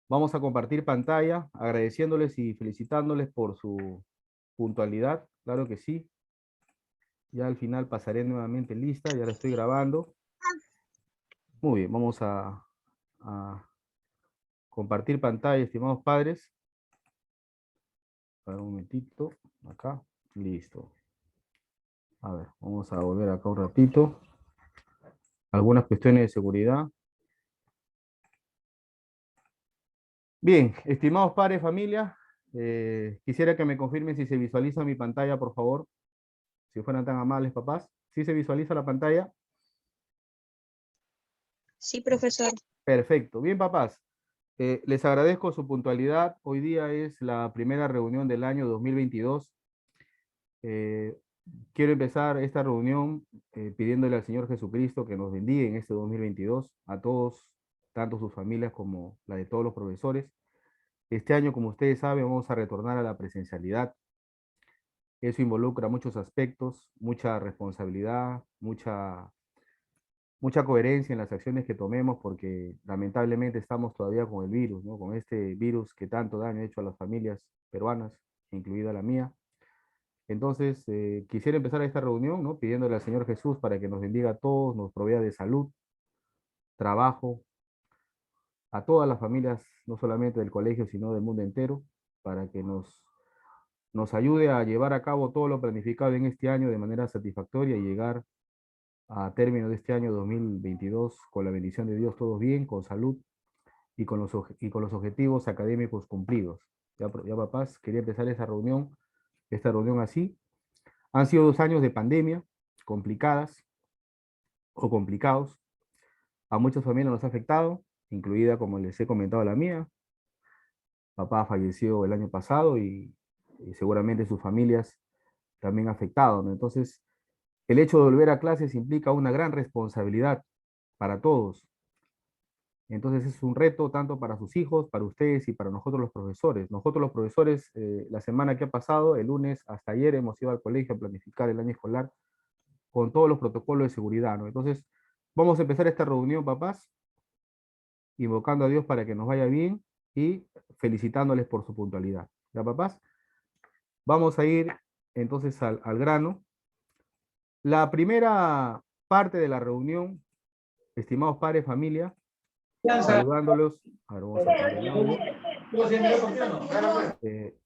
Vamos a compartir pantalla, agradeciéndoles y felicitándoles por su puntualidad. Claro que sí. Ya al final pasaré nuevamente lista, ya la estoy grabando. Muy bien, vamos a compartir pantalla, estimados padres. A ver, un momentito, acá, listo. A ver, vamos a volver acá un ratito. Algunas cuestiones de seguridad. Bien, estimados padres, familia, quisiera que me confirmen si se visualiza mi pantalla, por favor. Si fueran tan amables, papás. ¿Sí se visualiza la pantalla? Sí, profesor. Perfecto. Bien, papás. Les agradezco su puntualidad. Hoy día es la primera reunión del año 2022. Eh, Quiero empezar esta reunión pidiéndole al Señor Jesucristo que nos bendiga en este 2022, a todos, tanto sus familias como la de todos los profesores. Este año, como ustedes saben, vamos a retornar a la presencialidad. Eso involucra muchos aspectos, mucha responsabilidad, mucha coherencia en las acciones que tomemos, porque lamentablemente estamos todavía con el virus, ¿no? Con este virus que tanto daño ha hecho a las familias peruanas, incluida la mía. Entonces, quisiera empezar esta reunión, ¿no? Pidiéndole al Señor Jesús para que nos bendiga a todos, nos provea de salud, trabajo, a todas las familias, no solamente del colegio, sino del mundo entero, para que nos ayude a llevar a cabo todo lo planificado en este año de manera satisfactoria y llegar a término de este año 2022 con la bendición de Dios, todos bien, con salud y con los objetivos académicos cumplidos. Ya papás, quería empezar esta reunión así. Han sido 2 años de pandemia, complicadas o complicados. A muchas familias nos ha afectado, incluida, como les he comentado, la mía. Papá falleció el año pasado y seguramente sus familias también afectados, ¿no? Entonces, el hecho de volver a clases implica una gran responsabilidad para todos. Entonces es un reto tanto para sus hijos, para ustedes y para nosotros los profesores. Nosotros los profesores, la semana que ha pasado, el lunes hasta ayer, hemos ido al colegio a planificar el año escolar con todos los protocolos de seguridad, ¿no? Entonces, vamos a empezar esta reunión, papás, invocando a Dios para que nos vaya bien y felicitándoles por su puntualidad. ¿Ya, papás? Vamos a ir entonces al grano. La primera parte de la reunión, estimados padres, familia, saludándolos. Ahora vamos a apagar el audio. Eh,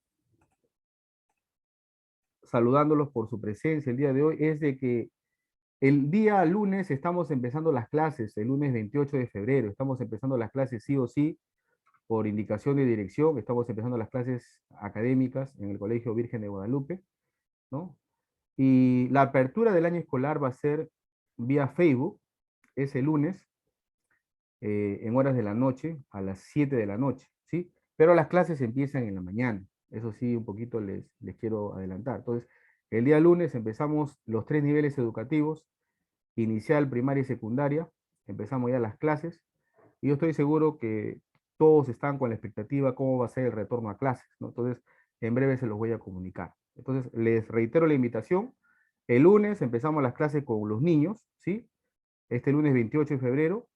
Saludándolos por su presencia el día de hoy, es de que el día lunes estamos empezando las clases, el lunes 28 de febrero, estamos empezando las clases sí o sí, por indicación de dirección, estamos empezando las clases académicas en el Colegio Virgen de Guadalupe, ¿no? Y la apertura del año escolar va a ser vía Facebook, ese lunes, en horas de la noche, a las 7 de la noche, ¿sí? Pero las clases empiezan en la mañana, eso sí, un poquito les quiero adelantar. Entonces, el día lunes empezamos los 3 niveles educativos, inicial, primaria y secundaria, empezamos ya las clases, y yo estoy seguro que todos están con la expectativa cómo va a ser el retorno a clases, ¿no? Entonces, en breve se los voy a comunicar. Entonces, les reitero la invitación. El lunes empezamos las clases con los niños, ¿sí? Este lunes 28 de febrero.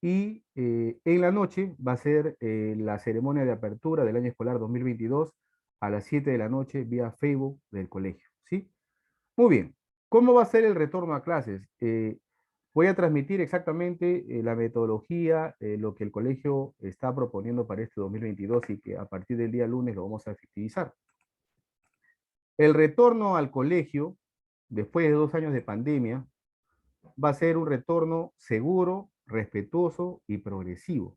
Y en la noche va a ser la ceremonia de apertura del año escolar 2022 a las 7 de la noche vía Facebook del colegio, ¿sí? Muy bien. ¿Cómo va a ser el retorno a clases? Voy a transmitir exactamente la metodología, lo que el colegio está proponiendo para este 2022 y que a partir del día lunes lo vamos a efectivizar. El retorno al colegio, después de 2 años de pandemia, va a ser un retorno seguro, respetuoso y progresivo.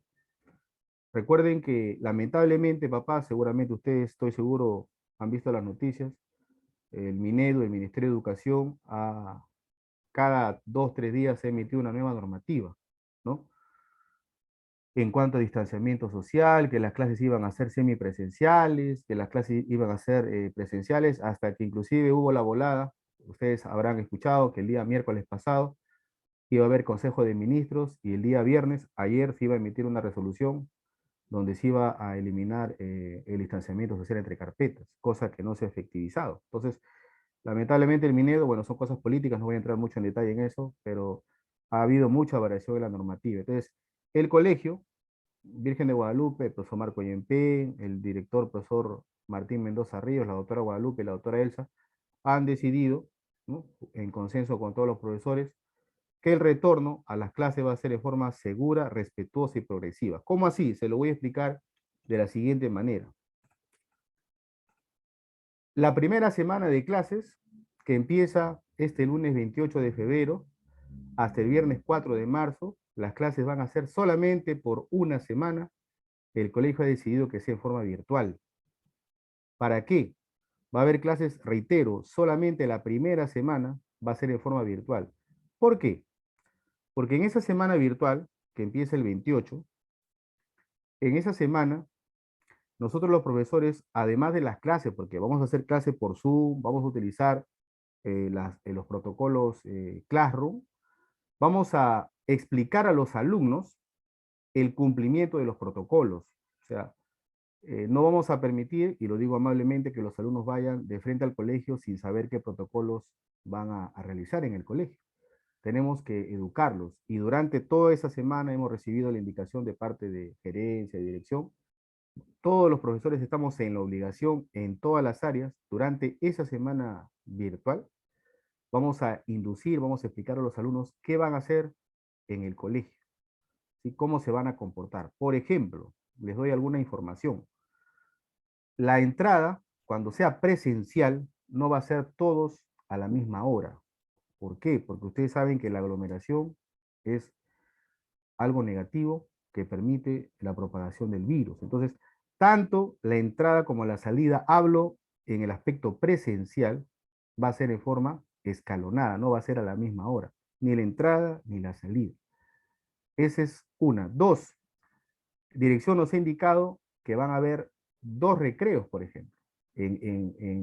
Recuerden que lamentablemente, papá, seguramente ustedes, estoy seguro, han visto las noticias, el MINEDU, el Ministerio de Educación, cada 2, 3 días se ha emitido una nueva normativa, ¿no? En cuanto a distanciamiento social, que las clases iban a ser semipresenciales, que las clases iban a ser presenciales, hasta que inclusive hubo la volada, ustedes habrán escuchado que el día miércoles pasado iba a haber Consejo de Ministros y el día viernes, ayer, se iba a emitir una resolución donde se iba a eliminar el distanciamiento social entre carpetas, cosa que no se ha efectivizado. Entonces, lamentablemente el Minedo, bueno, son cosas políticas, no voy a entrar mucho en detalle en eso, pero ha habido mucha variación en la normativa. Entonces, el colegio Virgen de Guadalupe, el profesor Marco Yempé, el director profesor Martín Mendoza Ríos, la doctora Guadalupe y la doctora Elsa, han decidido, ¿no?, en consenso con todos los profesores, que el retorno a las clases va a ser de forma segura, respetuosa y progresiva. ¿Cómo así? Se lo voy a explicar de la siguiente manera. La primera semana de clases, que empieza este lunes 28 de febrero hasta el viernes 4 de marzo, las clases van a ser solamente por una semana. El colegio ha decidido que sea en forma virtual. ¿Para qué? Va a haber clases, reitero, solamente la primera semana va a ser en forma virtual. ¿Por qué? Porque en esa semana virtual, que empieza el 28, en esa semana, nosotros los profesores, además de las clases, porque vamos a hacer clases por Zoom, vamos a utilizar los protocolos Classroom, vamos a explicar a los alumnos el cumplimiento de los protocolos. O sea, no vamos a permitir, y lo digo amablemente, que los alumnos vayan de frente al colegio sin saber qué protocolos van a realizar en el colegio. Tenemos que educarlos, y durante toda esa semana hemos recibido la indicación de parte de gerencia, de dirección. Todos los profesores estamos en la obligación en todas las áreas, durante esa semana virtual, vamos a inducir, vamos a explicar a los alumnos qué van a hacer en el colegio, ¿sí? Cómo se van a comportar. Por ejemplo, les doy alguna información. La entrada, cuando sea presencial, no va a ser todos a la misma hora. ¿Por qué? Porque ustedes saben que la aglomeración es algo negativo que permite la propagación del virus. Entonces, tanto la entrada como la salida, hablo en el aspecto presencial, va a ser en forma escalonada, no va a ser a la misma hora, ni la entrada ni la salida. Esa es una. Dos, dirección nos ha indicado que van a haber 2 recreos, por ejemplo,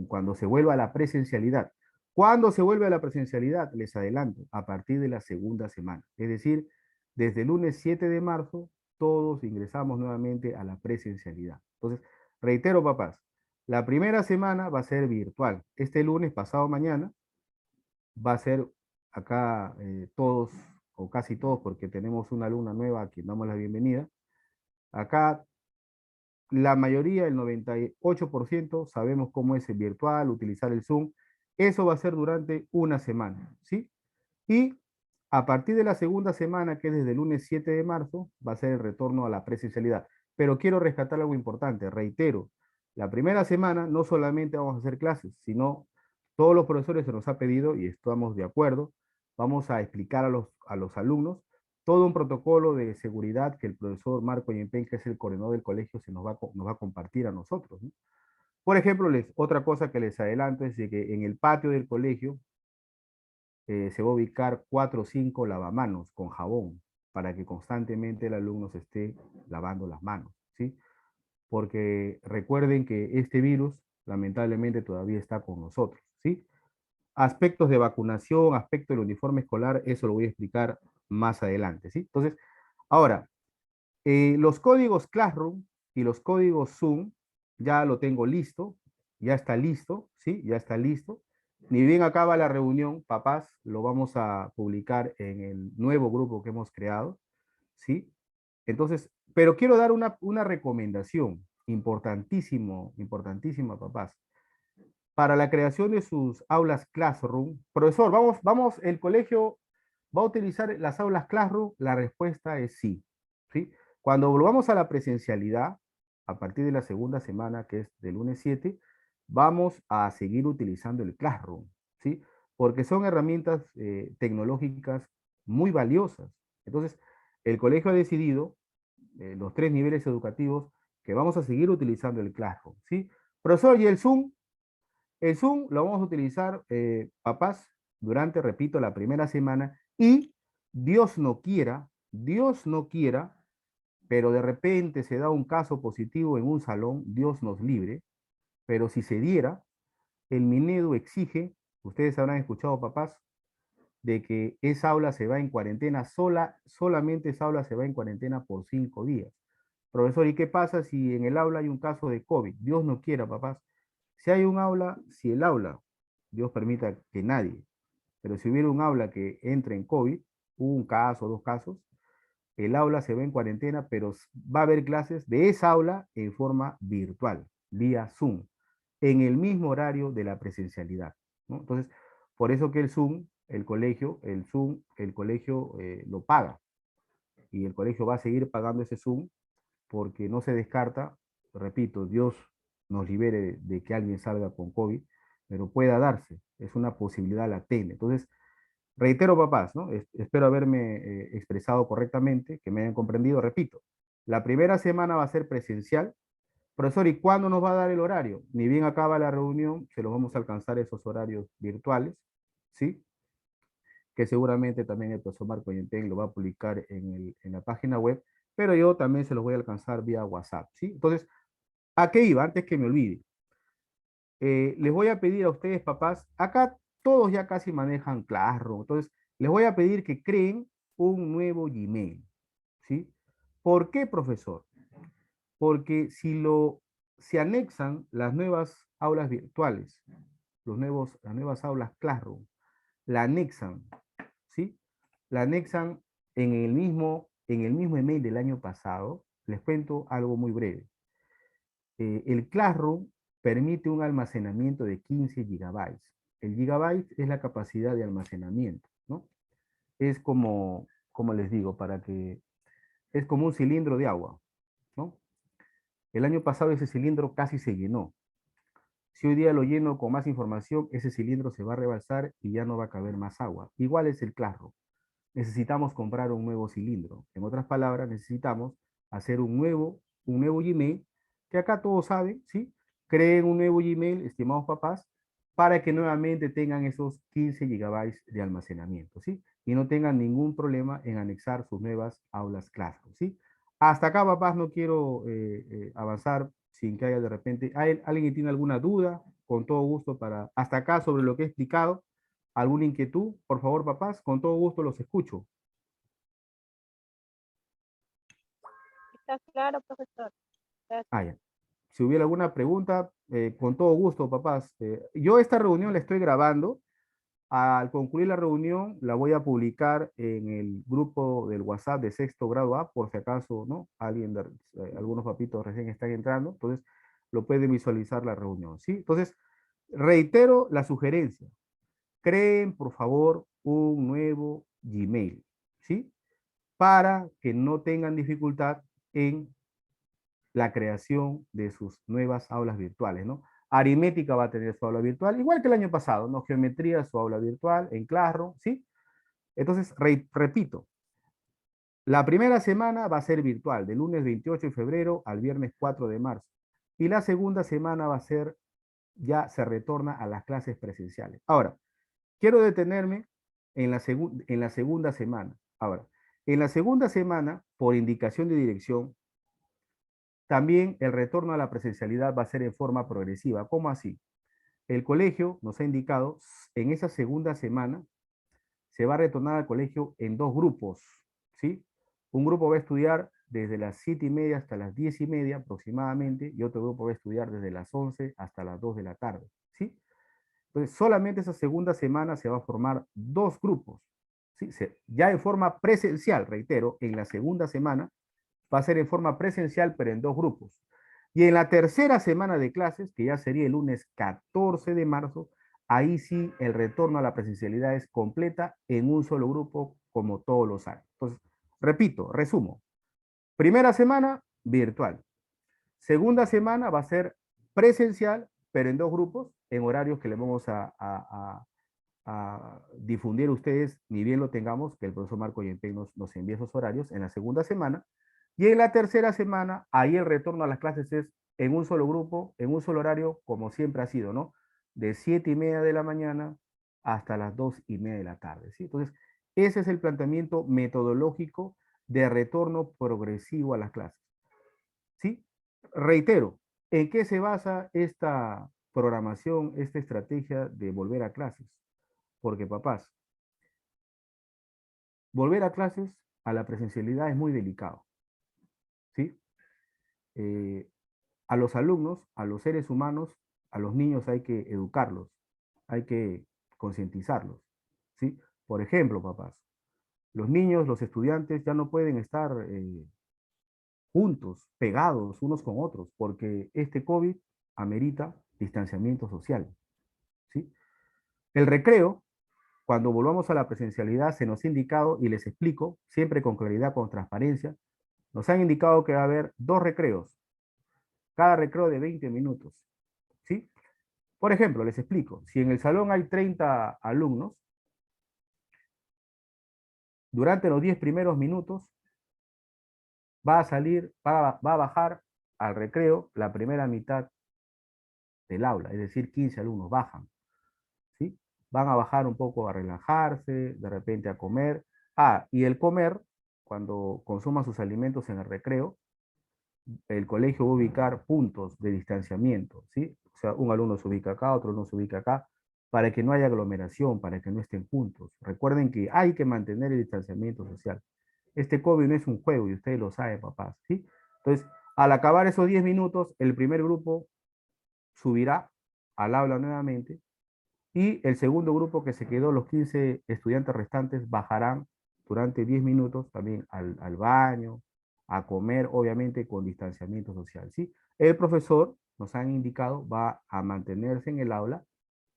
cuando se vuelva a la presencialidad. ¿Cuándo se vuelve a la presencialidad? Les adelanto, a partir de la segunda semana. Es decir, desde el lunes 7 de marzo, todos ingresamos nuevamente a la presencialidad. Entonces, reitero, papás, la primera semana va a ser virtual. Este lunes, pasado mañana, va a ser acá todos, o casi todos, porque tenemos una alumna nueva a quien damos la bienvenida. Acá la mayoría, el 98%, sabemos cómo es el virtual, utilizar el Zoom. Eso va a ser durante una semana, ¿sí? Y a partir de la segunda semana, que es desde el lunes 7 de marzo, va a ser el retorno a la presencialidad. Pero quiero rescatar algo importante, reitero, la primera semana no solamente vamos a hacer clases, sino todos los profesores se nos ha pedido, y estamos de acuerdo, vamos a explicar a los alumnos todo un protocolo de seguridad que el profesor Marco Yempen, que es el coordinador del colegio, nos va a compartir a nosotros, ¿no? Por ejemplo, otra cosa que les adelanto es de que en el patio del colegio se va a ubicar 4 o 5 lavamanos con jabón para que constantemente el alumno se esté lavando las manos, ¿sí? Porque recuerden que este virus lamentablemente todavía está con nosotros, ¿sí? Aspectos de vacunación, aspecto del uniforme escolar, eso lo voy a explicar más adelante, ¿sí? Entonces, ahora, los códigos Classroom y los códigos Zoom ya lo tengo listo, ya está listo, ¿sí? Ya está listo. Ni bien acaba la reunión, papás, lo vamos a publicar en el nuevo grupo que hemos creado, ¿sí? Entonces, pero quiero dar una recomendación importantísimo, importantísima, papás. Para la creación de sus aulas Classroom, profesor, el colegio va a utilizar las aulas Classroom, la respuesta es sí, ¿sí? Cuando volvamos a la presencialidad, a partir de la segunda semana, que es del lunes 7, vamos a seguir utilizando el Classroom, ¿sí? Porque son herramientas tecnológicas muy valiosas. Entonces, el colegio ha decidido, los 3 niveles educativos, que vamos a seguir utilizando el Classroom, ¿sí? Profesor, ¿y el Zoom? El Zoom lo vamos a utilizar, papás, durante, repito, la primera semana, y Dios no quiera, pero de repente se da un caso positivo en un salón, Dios nos libre, pero si se diera, el Minedu exige, ustedes habrán escuchado, papás, de que esa aula se va en cuarentena solamente esa aula se va en cuarentena por 5 días. Profesor, ¿y qué pasa si en el aula hay un caso de COVID? Dios no quiera, papás. Si hay un aula, si el aula, Dios permita que nadie, pero si hubiera un aula que entre en COVID, hubo un caso, 2 casos, el aula se va en cuarentena, pero va a haber clases de esa aula en forma virtual, vía Zoom, en el mismo horario de la presencialidad, ¿no? Entonces, por eso que el Zoom, el Zoom, el colegio lo paga y el colegio va a seguir pagando ese Zoom porque no se descarta, repito, Dios nos libere de que alguien salga con COVID, pero pueda darse, es una posibilidad latente. Entonces, reitero, papás, ¿no? Espero haberme expresado correctamente, que me hayan comprendido. Repito, la primera semana va a ser presencial. Profesor, ¿y cuándo nos va a dar el horario? Ni bien acaba la reunión, se los vamos a alcanzar esos horarios virtuales, ¿sí? Que seguramente también el profesor Marco Yenten lo va a publicar en la página web, pero yo también se los voy a alcanzar vía WhatsApp, ¿sí? Entonces, ¿a qué iba? Antes que me olvide. Les voy a pedir a ustedes, papás, acá todos ya casi manejan Classroom, entonces les voy a pedir que creen un nuevo Gmail, ¿sí? ¿Por qué, profesor? Porque si anexan las nuevas aulas virtuales, las nuevas aulas Classroom, la anexan, ¿sí? La anexan en el mismo email del año pasado. Les cuento algo muy breve. El Classroom permite un almacenamiento de 15 gigabytes. El gigabyte es la capacidad de almacenamiento, ¿no? Es como les digo, es como un cilindro de agua, ¿no? El año pasado ese cilindro casi se llenó. Si hoy día lo lleno con más información, ese cilindro se va a rebalsar y ya no va a caber más agua. Igual es el Classroom. Necesitamos comprar un nuevo cilindro. En otras palabras, necesitamos hacer un nuevo Gmail, que acá todos saben, ¿sí? Creen un nuevo Gmail, estimados papás, para que nuevamente tengan esos 15 gigabytes de almacenamiento, ¿sí? Y no tengan ningún problema en anexar sus nuevas aulas Classroom, ¿sí? Hasta acá, papás, no quiero avanzar sin que haya de repente, ¿alguien que tiene alguna duda? Con todo gusto hasta acá sobre lo que he explicado. ¿Alguna inquietud? Por favor, papás, con todo gusto los escucho. Está claro, profesor. Ah, ya. Si hubiera alguna pregunta, con todo gusto, papás. Yo esta reunión la estoy grabando. Al concluir la reunión, la voy a publicar en el grupo del WhatsApp de sexto grado A, por si acaso, ¿no? Algunos papitos recién están entrando, entonces lo pueden visualizar la reunión, ¿sí? Entonces, reitero la sugerencia. Creen, por favor, un nuevo Gmail, ¿sí? Para que no tengan dificultad en la creación de sus nuevas aulas virtuales, ¿no? Aritmética va a tener su aula virtual, igual que el año pasado, ¿no? Geometría, su aula virtual, en Classroom, ¿sí? Entonces, repito, la primera semana va a ser virtual, del lunes 28 de febrero al viernes 4 de marzo. Y la segunda semana va a ser, ya se retorna a las clases presenciales. Ahora, quiero detenerme en la segunda semana. Ahora, en la segunda semana, por indicación de dirección, también el retorno a la presencialidad va a ser en forma progresiva. ¿Cómo así? El colegio nos ha indicado, en esa segunda semana, se va a retornar al colegio en dos grupos, ¿sí? Un grupo va a estudiar desde las 7:30 hasta las 10:30 aproximadamente, y otro grupo va a estudiar desde las 11 hasta las 2 de la tarde, ¿sí? Entonces, solamente esa segunda semana se va a formar dos grupos, ¿sí? Ya en forma presencial, reitero, en la segunda semana va a ser en forma presencial, pero en dos grupos. Y en la tercera semana de clases, que ya sería el lunes 14 de marzo, ahí sí el retorno a la presencialidad es completa en un solo grupo, como todos los años. Entonces, repito, resumo. Primera semana, virtual. Segunda semana va a ser presencial, pero en dos grupos, en horarios que le vamos a difundir ustedes, ni bien lo tengamos, que el profesor Marco Yenten nos envíe esos horarios en la segunda semana. Y en la tercera semana, ahí el retorno a las clases es en un solo grupo, en un solo horario, como siempre ha sido, ¿no? De 7:30 de la mañana hasta las 2:30 de la tarde, ¿sí? Entonces, ese es el planteamiento metodológico de retorno progresivo a las clases, ¿sí? Reitero, ¿en qué se basa esta programación, esta estrategia de volver a clases? Porque, papás, volver a clases, a la presencialidad es muy delicado, ¿sí? Eh, a los alumnos, a los seres humanos, a los niños hay que educarlos, hay que concientizarlos, ¿sí? Por ejemplo, papás, Los niños, los estudiantes ya no pueden estar juntos, pegados unos con otros, porque este COVID amerita distanciamiento social, ¿sí? El recreo, cuando volvamos a la presencialidad, se nos ha indicado, y les explico, siempre con claridad, con transparencia, nos han indicado que va a haber 2 recreos, cada recreo de 20 minutos, ¿sí? Por ejemplo, les explico, si en el salón hay 30 alumnos, durante los 10 primeros minutos va a salir, va a bajar al recreo la primera mitad del aula, es decir, 15 alumnos bajan, ¿sí? Van a bajar un poco a relajarse, de repente a comer. Ah, y el comer, cuando consuman sus alimentos en el recreo, el colegio va a ubicar puntos de distanciamiento, ¿sí? O sea, un alumno se ubica acá, otro alumno se ubica acá, para que no haya aglomeración, para que no estén juntos. Recuerden que hay que mantener el distanciamiento social. Este COVID no es un juego y ustedes lo saben, papás, ¿sí? Entonces, al acabar esos 10 minutos, el primer grupo subirá al aula nuevamente y el segundo grupo que se quedó, los 15 estudiantes restantes, bajarán durante 10 minutos también al baño, a comer, obviamente con distanciamiento social, ¿sí? El profesor, nos han indicado, va a mantenerse en el aula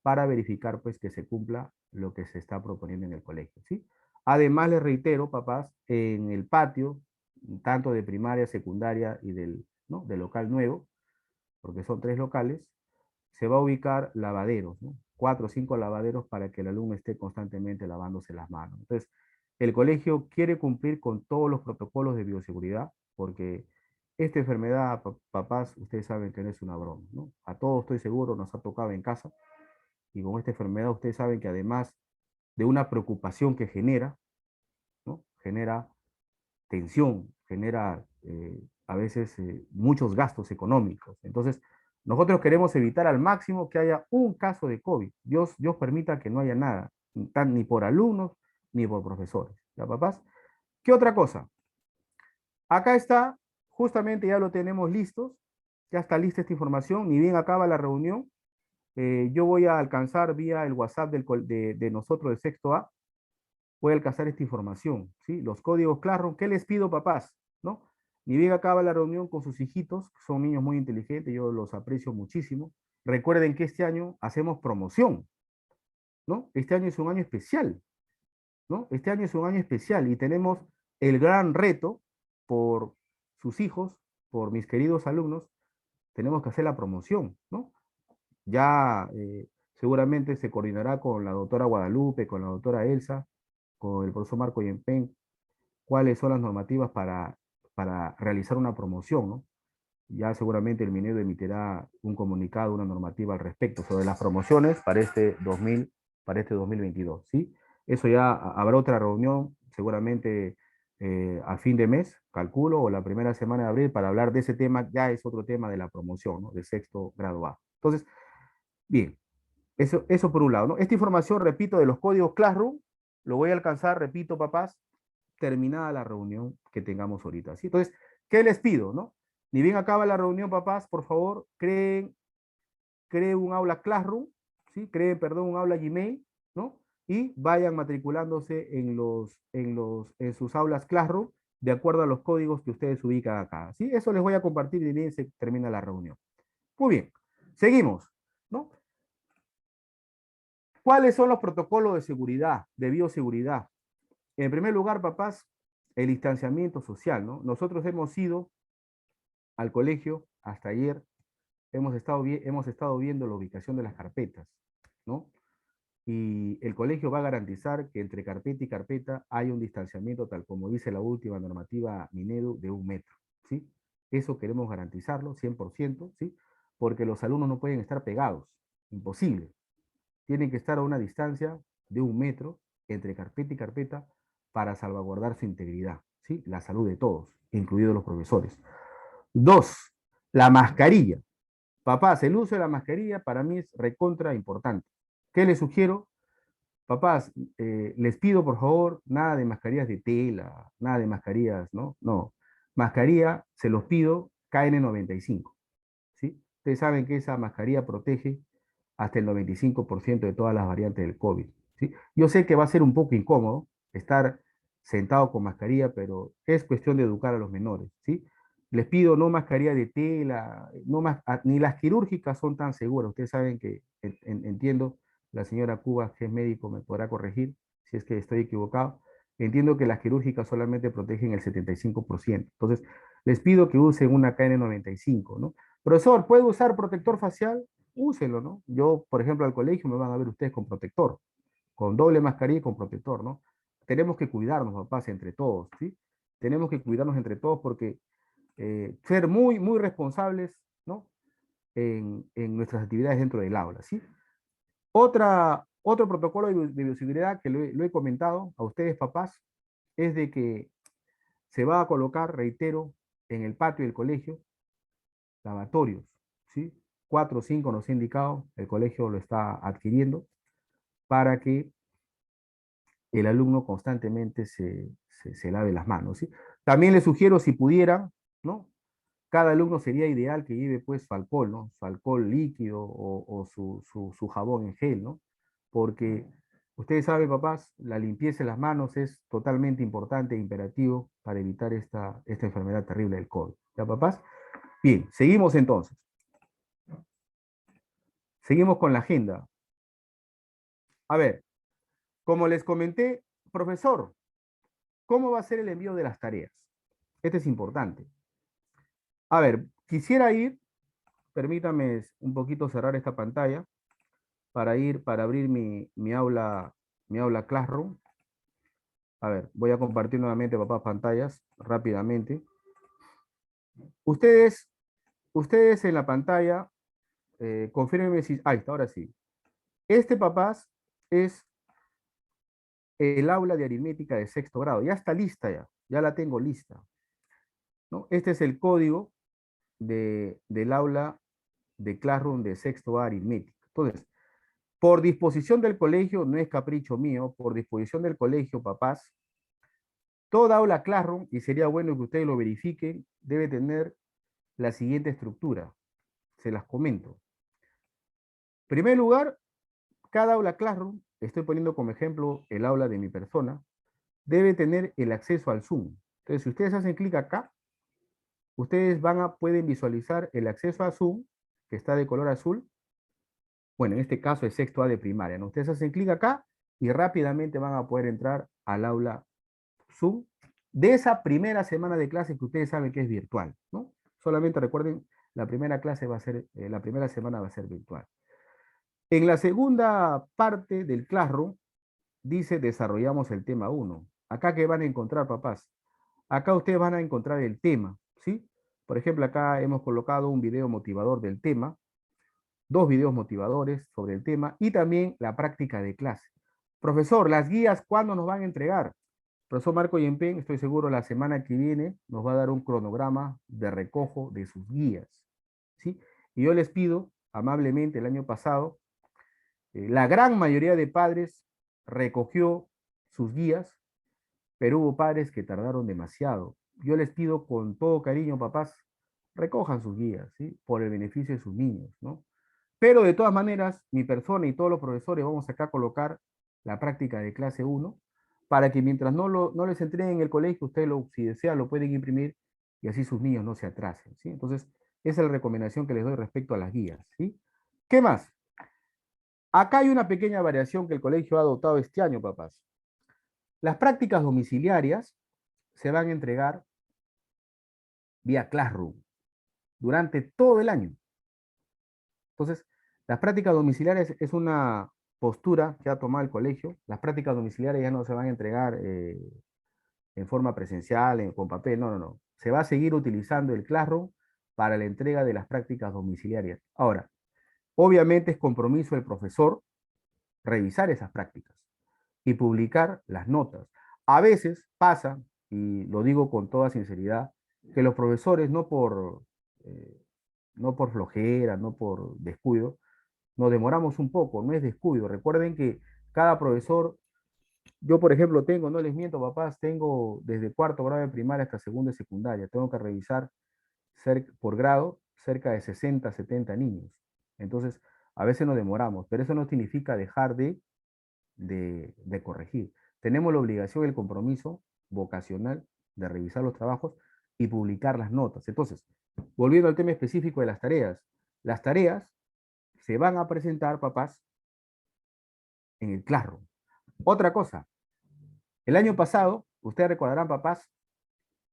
para verificar pues que se cumpla lo que se está proponiendo en el colegio, ¿sí? Además, les reitero, papás, en el patio, tanto de primaria, secundaria y ¿no? del local nuevo, porque son 3 locales, se va a ubicar lavaderos, ¿no? 4 o 5 lavaderos para que el alumno esté constantemente lavándose las manos. Entonces, el colegio quiere cumplir con todos los protocolos de bioseguridad, porque esta enfermedad, papás, ustedes saben que no es una broma, ¿no? A todos estoy seguro, nos ha tocado en casa, y con esta enfermedad ustedes saben que además de una preocupación que genera, ¿no? Genera tensión, genera a veces muchos gastos económicos. Entonces, nosotros queremos evitar al máximo que haya un caso de COVID. Dios permita que no haya nada, ni por alumnos ni por profesores. ¿Ya, papás? ¿Qué otra cosa? Acá está, justamente ya lo tenemos listos, ya está lista esta información, ni bien acaba la reunión, yo voy a alcanzar vía el WhatsApp de nosotros de sexto A, puede alcanzar esta información, ¿sí? Los códigos Classroom, ¿qué les pido, papás? ¿No? Ni bien acaba la reunión con sus hijitos, son niños muy inteligentes, yo los aprecio muchísimo. Recuerden que este año hacemos promoción, ¿no? Este año es un año especial, ¿no? Este año es un año especial y tenemos el gran reto por sus hijos, por mis queridos alumnos, tenemos que hacer la promoción, ¿no? Ya seguramente se coordinará con la doctora Guadalupe, con la doctora Elsa, con el profesor Marco Yempen, cuáles son las normativas para realizar una promoción, ¿no? Ya seguramente el Minedo emitirá un comunicado, una normativa al respecto sobre las promociones para este 2022, ¿sí? Eso ya habrá otra reunión, seguramente a fin de mes, calculo, o la primera semana de abril, para hablar de ese tema, ya es otro tema de la promoción, ¿no? De sexto grado A. Entonces, bien, eso por un lado, ¿no? Esta información, repito, de los códigos Classroom, lo voy a alcanzar, repito, papás, terminada la reunión que tengamos ahorita, ¿sí? Entonces, ¿qué les pido, no? Ni bien acaba la reunión, papás, por favor, creen un aula Classroom, ¿sí? Creen, perdón, un aula Gmail, ¿no? Y vayan matriculándose en sus aulas Classroom de acuerdo a los códigos que ustedes ubican acá, ¿sí? Eso les voy a compartir y bien se termina la reunión. Muy bien, seguimos, ¿no? ¿Cuáles son los protocolos de seguridad, de bioseguridad? En primer lugar, papás, el distanciamiento social, ¿no? Nosotros hemos ido al colegio hasta ayer, hemos estado viendo la ubicación de las carpetas, ¿no? Y el colegio va a garantizar que entre carpeta y carpeta hay un distanciamiento, tal como dice la última normativa Minedu, de 1 metro, ¿sí? Eso queremos garantizarlo, 100%, ¿sí? Porque los alumnos no pueden estar pegados, imposible. Tienen que estar a una distancia de 1 metro entre carpeta y carpeta para salvaguardar su integridad, ¿sí? La salud de todos, incluidos los profesores. 2, la mascarilla. Papás, el uso de la mascarilla para mí es recontra importante. ¿Qué les sugiero? Papás, les pido por favor, nada de mascarillas de tela, nada de mascarillas, ¿no? No, mascarilla, se los pido, KN95, ¿sí? Ustedes saben que esa mascarilla protege hasta el 95% de todas las variantes del COVID, ¿sí? Yo sé que va a ser un poco incómodo estar sentado con mascarilla, pero es cuestión de educar a los menores, ¿sí? Les pido no mascarilla de tela, ni las quirúrgicas son tan seguras. Ustedes saben que, entiendo, la señora Cuba, que es médico, me podrá corregir si es que estoy equivocado. Entiendo que las quirúrgicas solamente protegen el 75%. Entonces, les pido que usen una KN95, ¿no? Profesor, ¿puede usar protector facial? Úselo, ¿no? Yo, por ejemplo, al colegio me van a ver ustedes con protector, con doble mascarilla y con protector, ¿no? Tenemos que cuidarnos, papás, entre todos, ¿sí? Tenemos que cuidarnos entre todos porque ser muy, muy responsables, ¿no? En nuestras actividades dentro del aula, ¿sí? Otro protocolo de bioseguridad que lo he comentado a ustedes, papás, es de que se va a colocar, reitero, en el patio del colegio, lavatorios, ¿sí? 4 o 5 nos ha indicado, el colegio lo está adquiriendo, para que el alumno constantemente se lave las manos, ¿sí? También les sugiero, si pudiera, ¿no? Cada alumno sería ideal que lleve pues su alcohol, ¿no? Su alcohol líquido o su jabón en gel, ¿no? Porque ustedes saben, papás, la limpieza de las manos es totalmente importante e imperativo para evitar esta enfermedad terrible del COVID. ¿Ya, papás? Bien, seguimos entonces. Seguimos con la agenda. A ver, como les comenté, profesor, ¿cómo va a ser el envío de las tareas? Este es importante. A ver, quisiera ir, permítame un poquito cerrar esta pantalla para abrir mi aula Classroom. A ver, voy a compartir nuevamente, papá, pantallas rápidamente. Ustedes, ustedes en la pantalla, confírmenme si, ahí está, ahora sí. Este, papás, es el aula de aritmética de sexto grado. Ya está lista ya la tengo lista, ¿no? Este es el código del aula de Classroom de sexto A aritmética. Entonces, por disposición del colegio, no es capricho mío, por disposición del colegio, papás, toda aula Classroom, y sería bueno que ustedes lo verifiquen, debe tener la siguiente estructura. Se las comento. En primer lugar, cada aula Classroom, estoy poniendo como ejemplo el aula de mi persona, debe tener el acceso al Zoom. Entonces, si ustedes hacen clic acá, ustedes pueden visualizar el acceso a Zoom, que está de color azul. Bueno, en este caso es sexto A de primaria, ¿no? Ustedes hacen clic acá y rápidamente van a poder entrar al aula Zoom de esa primera semana de clase que ustedes saben que es virtual, ¿no? Solamente recuerden, la primera clase va a ser, la primera semana va a ser virtual. En la segunda parte del Classroom dice desarrollamos el tema 1. Acá que van a encontrar, papás. Acá ustedes van a encontrar el tema, ¿sí? Por ejemplo, acá hemos colocado un video motivador del tema, 2 videos motivadores sobre el tema y también la práctica de clase. Profesor, las guías, ¿cuándo nos van a entregar? Profesor Marco Yempen, estoy seguro la semana que viene nos va a dar un cronograma de recojo de sus guías, ¿sí? Y yo les pido, amablemente, el año pasado, la gran mayoría de padres recogió sus guías, pero hubo padres que tardaron demasiado. Yo les pido con todo cariño, papás, recojan sus guías, ¿sí? Por el beneficio de sus niños, ¿no? Pero de todas maneras, mi persona y todos los profesores vamos acá a colocar la práctica de clase 1 para que mientras no les entreguen en el colegio, ustedes si desean lo pueden imprimir y así sus niños no se atrasen, ¿sí? Entonces, esa es la recomendación que les doy respecto a las guías, ¿sí? ¿Qué más? Acá hay una pequeña variación que el colegio ha adoptado este año, papás. Las prácticas domiciliarias se van a entregar vía Classroom durante todo el año. Entonces, las prácticas domiciliares es una postura que ha tomado el colegio. Las prácticas domiciliares ya no se van a entregar en forma presencial, con papel, no. Se va a seguir utilizando el Classroom para la entrega de las prácticas domiciliarias. Ahora, obviamente es compromiso del profesor revisar esas prácticas y publicar las notas. A veces pasa, y lo digo con toda sinceridad, que los profesores no por flojera, no por descuido, nos demoramos un poco, no es descuido. Recuerden que cada profesor, yo por ejemplo tengo, no les miento, papás, tengo desde cuarto grado de primaria hasta segundo de secundaria, tengo que revisar por grado cerca de 60, 70 niños. Entonces, a veces nos demoramos, pero eso no significa dejar de corregir. Tenemos la obligación y el compromiso vocacional de revisar los trabajos y publicar las notas. Entonces, volviendo al tema específico de las tareas se van a presentar, papás, en el Classroom. Otra cosa, el año pasado, ustedes recordarán, papás,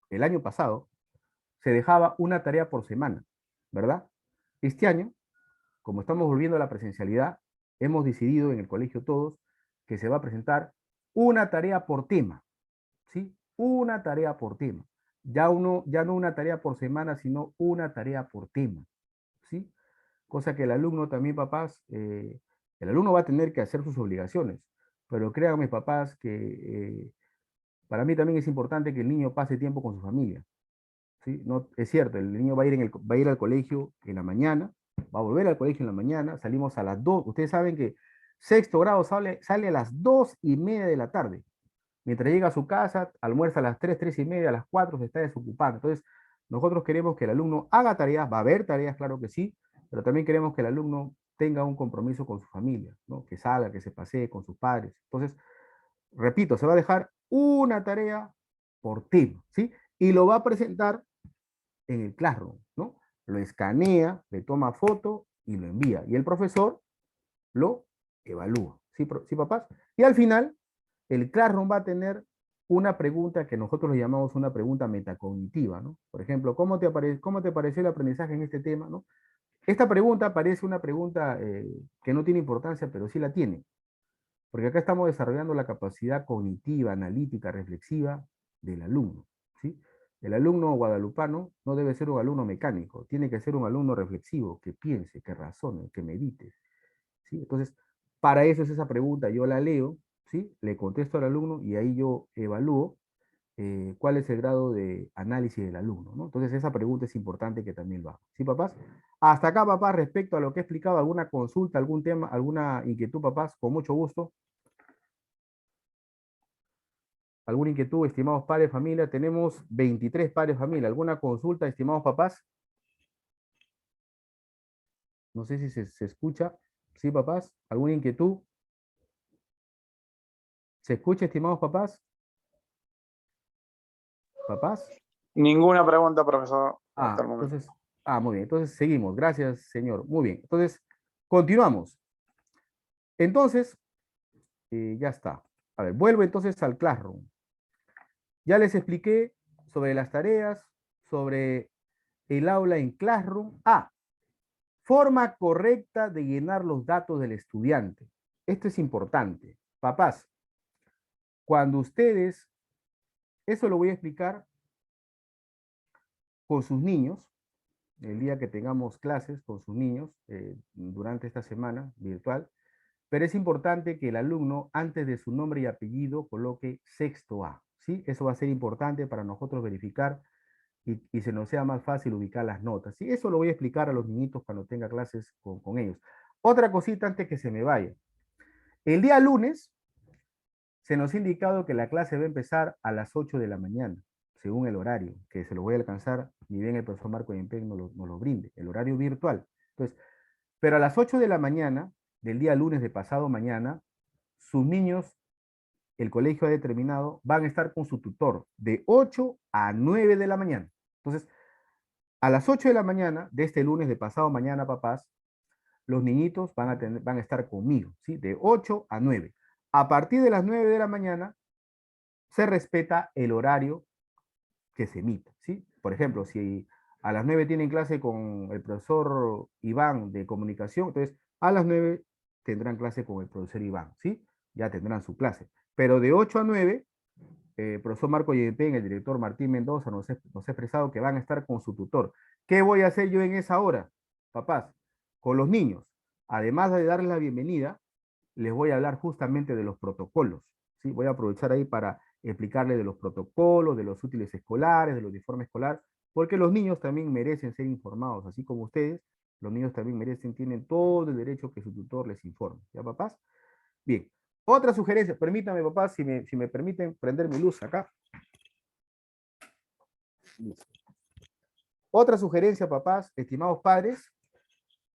el año pasado se dejaba una tarea por semana, ¿verdad? Este año, como estamos volviendo a la presencialidad, hemos decidido en el colegio todos que se va a presentar una tarea por tema, ¿sí? Una tarea por tema. Ya no una tarea por semana, sino una tarea por tema, ¿sí? Cosa que el alumno también, papás, el alumno va a tener que hacer sus obligaciones, pero créanme, papás, que para mí también es importante que el niño pase tiempo con su familia, ¿sí? No, es cierto, el niño va a ir al colegio en la mañana, va a volver al colegio en la mañana, salimos a las 2, ustedes saben que sexto grado sale a las 2:30 de la tarde, mientras llega a su casa, almuerza a las 3, 3:30, a las 4 se está desocupando. Entonces, nosotros queremos que el alumno haga tareas, va a haber tareas, claro que sí, pero también queremos que el alumno tenga un compromiso con su familia, ¿no? Que salga, que se pasee con sus padres. Entonces, repito, se va a dejar una tarea por tema, ¿sí? Y lo va a presentar en el Classroom, ¿no? Lo escanea, le toma foto y lo envía. Y el profesor lo evalúa, ¿sí, sí papás? Y al final, el Classroom va a tener una pregunta que nosotros le llamamos una pregunta metacognitiva, ¿no? Por ejemplo, cómo te pareció el aprendizaje en este tema, ¿no? Esta pregunta parece una pregunta que no tiene importancia, pero sí la tiene, porque acá estamos desarrollando la capacidad cognitiva, analítica, reflexiva del alumno, ¿sí? El alumno guadalupano no debe ser un alumno mecánico, tiene que ser un alumno reflexivo, que piense, que razone, que medite, ¿sí? Entonces, para eso es esa pregunta, yo la leo, ¿sí? Le contesto al alumno y ahí yo evalúo cuál es el grado de análisis del alumno, ¿no? Entonces, esa pregunta es importante que también lo haga, ¿sí, papás? Hasta acá, papás, respecto a lo que he explicado, alguna consulta, algún tema, alguna inquietud, papás, con mucho gusto. ¿Alguna inquietud, estimados padres de familia? Tenemos 23 padres de familia. ¿Alguna consulta, estimados papás? No sé si se escucha. ¿Sí, papás? ¿Alguna inquietud? ¿Se escucha, estimados papás? ¿Papás? Ninguna pregunta, profesor, hasta el momento. Entonces, muy bien. Entonces, seguimos. Gracias, señor. Muy bien. Entonces, continuamos. Entonces, ya está. A ver, vuelvo entonces al Classroom. Ya les expliqué sobre las tareas, sobre el aula en Classroom. Forma correcta de llenar los datos del estudiante. Esto es importante. Papás, cuando ustedes, eso lo voy a explicar con sus niños, el día que tengamos clases con sus niños durante esta semana virtual, pero es importante que el alumno antes de su nombre y apellido coloque sexto A, ¿sí? Eso va a ser importante para nosotros verificar y se nos sea más fácil ubicar las notas, ¿sí? Eso lo voy a explicar a los niñitos cuando tenga clases con ellos. Otra cosita antes que se me vaya. El día lunes se nos ha indicado que la clase va a empezar a las 8 de la mañana, según el horario, que se lo voy a alcanzar, ni bien el profesor Marco Yempén nos lo brinde, el horario virtual. Entonces, pero a las 8 de la mañana, del día lunes de pasado mañana, sus niños, el colegio ha determinado, van a estar con su tutor de 8 a 9 de la mañana. Entonces, a las 8 de la mañana de este lunes de pasado mañana, papás, los niñitos van a estar conmigo, ¿sí? De 8 a 9. A partir de las 9 de la mañana se respeta el horario que se emite, ¿sí? Por ejemplo, si a las 9 tienen clase con el profesor Iván de comunicación, entonces a las 9 tendrán clase con el profesor Iván, ¿sí? Ya tendrán su clase. Pero de 8 a 9, el profesor Marco Yempén, el director Martín Mendoza nos ha expresado que van a estar con su tutor. ¿Qué voy a hacer yo en esa hora, papás? Con los niños, además de darles la bienvenida, les voy a hablar justamente de los protocolos, ¿sí? Voy a aprovechar ahí para explicarles de los protocolos, de los útiles escolares, del uniforme escolar, porque los niños también merecen ser informados, así como ustedes, los niños también merecen, tienen todo el derecho que su tutor les informe, ¿ya, papás? Bien, otra sugerencia, permítame, papás, si me permiten prender mi luz acá. Listo. Otra sugerencia, papás, estimados padres,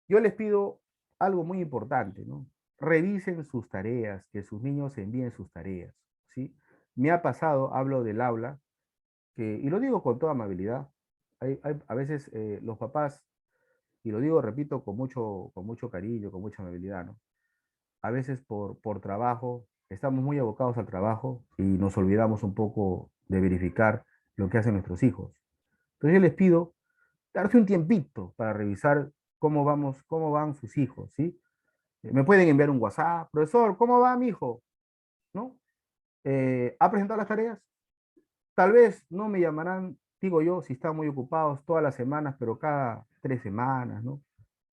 yo les pido algo muy importante, ¿no? Revisen sus tareas, que sus niños envíen sus tareas, ¿sí? me ha pasado, hablo del aula, y lo digo con toda amabilidad, a veces los papás, y lo digo, repito, con mucho cariño, con mucha amabilidad, ¿no? A veces por trabajo, estamos muy abocados al trabajo y nos olvidamos un poco de verificar lo que hacen nuestros hijos. Entonces yo les pido darse un tiempito para revisar cómo van sus hijos, ¿sí? Me pueden enviar un WhatsApp, profesor, ¿cómo va mi hijo? ¿No? ¿Ha presentado las tareas? Tal vez no me llamarán, digo yo, si están muy ocupados todas las semanas, pero cada 3 semanas, ¿no?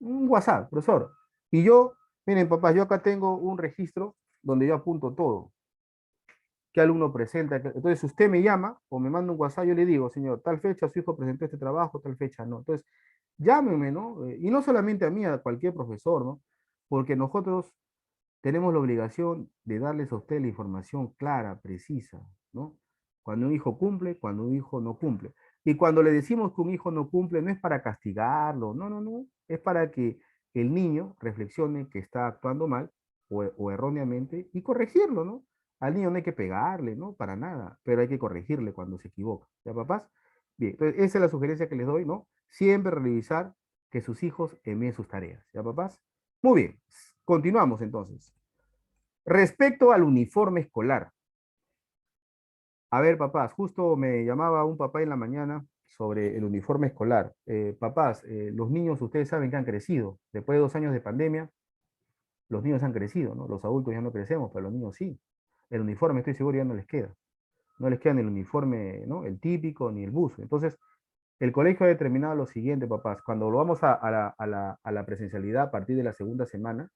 Un WhatsApp, profesor. Y yo, miren, papás, yo acá tengo un registro donde yo apunto todo. ¿Qué alumno presenta? Entonces, usted me llama o me manda un WhatsApp, yo le digo, señor, tal fecha su hijo presentó este trabajo, tal fecha no. Entonces, llámenme, ¿no? Y no solamente a mí, a cualquier profesor, ¿no? Porque nosotros tenemos la obligación de darles a usted la información clara, precisa, ¿no? Cuando un hijo cumple, cuando un hijo no cumple. Y cuando le decimos que un hijo no cumple, no es para castigarlo, no, no, no, es para que el niño reflexione que está actuando mal o erróneamente y corregirlo, ¿no? Al niño no hay que pegarle, ¿no? Para nada, pero hay que corregirle cuando se equivoca, ¿ya papás? Bien, entonces esa es la sugerencia que les doy, ¿no? Siempre revisar que sus hijos envíen sus tareas, ¿ya papás? Muy bien, continuamos entonces. Respecto al uniforme escolar. A ver, papás, justo me llamaba un papá en la mañana sobre el uniforme escolar. Papás, los niños, ustedes saben que han crecido. Después de 2 años de pandemia, los niños han crecido, ¿no? Los adultos ya no crecemos, pero los niños sí. El uniforme, estoy seguro, ya no les queda. No les queda ni el uniforme, ¿no? El típico, ni el buzo. Entonces, el colegio ha determinado lo siguiente, papás. Cuando lo vamos a la presencialidad a partir de la segunda semana,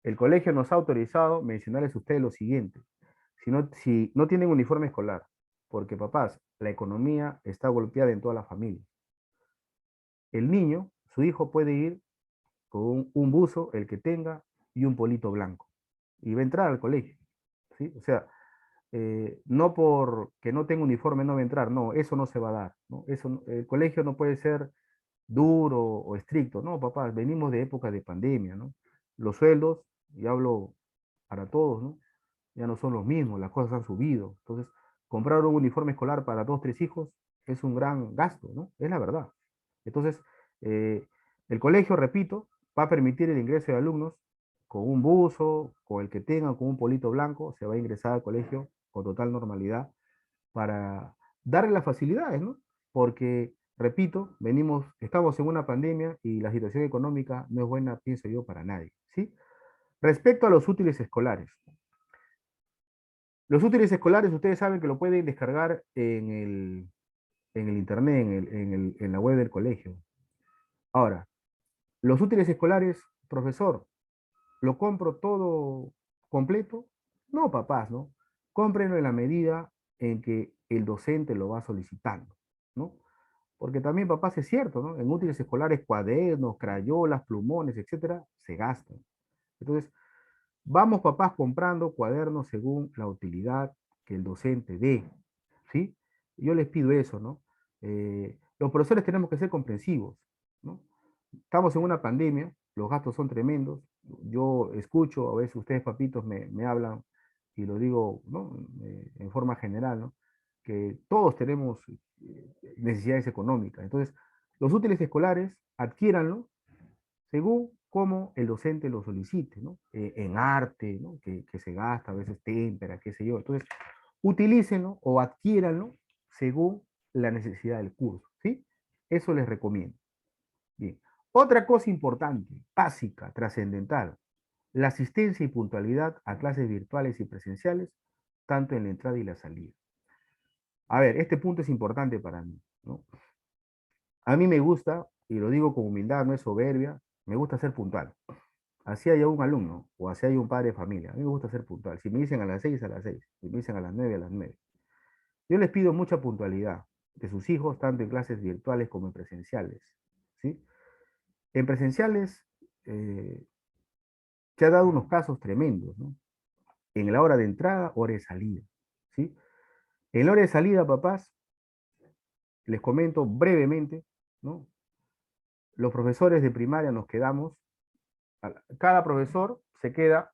el colegio nos ha autorizado mencionarles a ustedes lo siguiente. Si no tienen uniforme escolar, porque papás, la economía está golpeada en toda la familia. El niño, su hijo puede ir con un buzo, el que tenga, y un polito blanco. Y va a entrar al colegio. ¿Sí? O sea, no porque no tenga uniforme no va a entrar, no, eso no se va a dar. ¿No? El colegio no puede ser duro o estricto, no, papás, venimos de época de pandemia, ¿no? Los sueldos, y hablo para todos, ¿no? Ya no son los mismos, las cosas han subido. Entonces, comprar un uniforme escolar para 2, 3 hijos es un gran gasto, ¿no? Es la verdad. Entonces, eh, el colegio, repito, va a permitir el ingreso de alumnos con un buzo, con el que tengan, con un polito blanco, se va a ingresar al colegio con total normalidad para darle las facilidades, ¿no? Porque, repito, estamos en una pandemia y la situación económica no es buena, pienso yo, para nadie, ¿sí? Respecto a los útiles escolares, los útiles escolares, ustedes saben que lo pueden descargar en el internet, en la web del colegio. Ahora, los útiles escolares, profesor, ¿lo compro todo completo? No, papás, ¿no? Cómprenlo en la medida en que el docente lo va solicitando, ¿no? Porque también, papás, es cierto, ¿no? En útiles escolares, cuadernos, crayolas, plumones, etcétera, se gastan. Entonces, vamos, papás, comprando cuadernos según la utilidad que el docente dé, ¿sí? Yo les pido eso, ¿no? Los profesores tenemos que ser comprensivos, ¿no? Estamos en una pandemia, los gastos son tremendos. Yo escucho, a veces ustedes, papitos, me hablan, y lo digo, ¿no? En forma general, ¿no? Que todos tenemos necesidades económicas. Entonces, los útiles escolares, adquiéranlo según cómo el docente lo solicite, ¿no? En arte, ¿no? Que se gasta, a veces témpera, qué sé yo. Entonces, utilícenlo o adquiéranlo según la necesidad del curso, ¿sí? Eso les recomiendo. Bien. Otra cosa importante, básica, trascendental, la asistencia y puntualidad a clases virtuales y presenciales, tanto en la entrada y la salida. A ver, este punto es importante para mí, ¿no? A mí me gusta, y lo digo con humildad, no es soberbia, me gusta ser puntual. Así haya un alumno o así haya un padre de familia, a mí me gusta ser puntual. Si me dicen a las 6, a las 6. Si me dicen a las 9, a las 9. Yo les pido mucha puntualidad de sus hijos, tanto en clases virtuales como en presenciales, ¿sí? En presenciales se ha dado unos casos tremendos, ¿no? En la hora de entrada, hora de salida, ¿sí? En la hora de salida, papás, les comento brevemente, ¿no? Los profesores de primaria nos quedamos, cada profesor se queda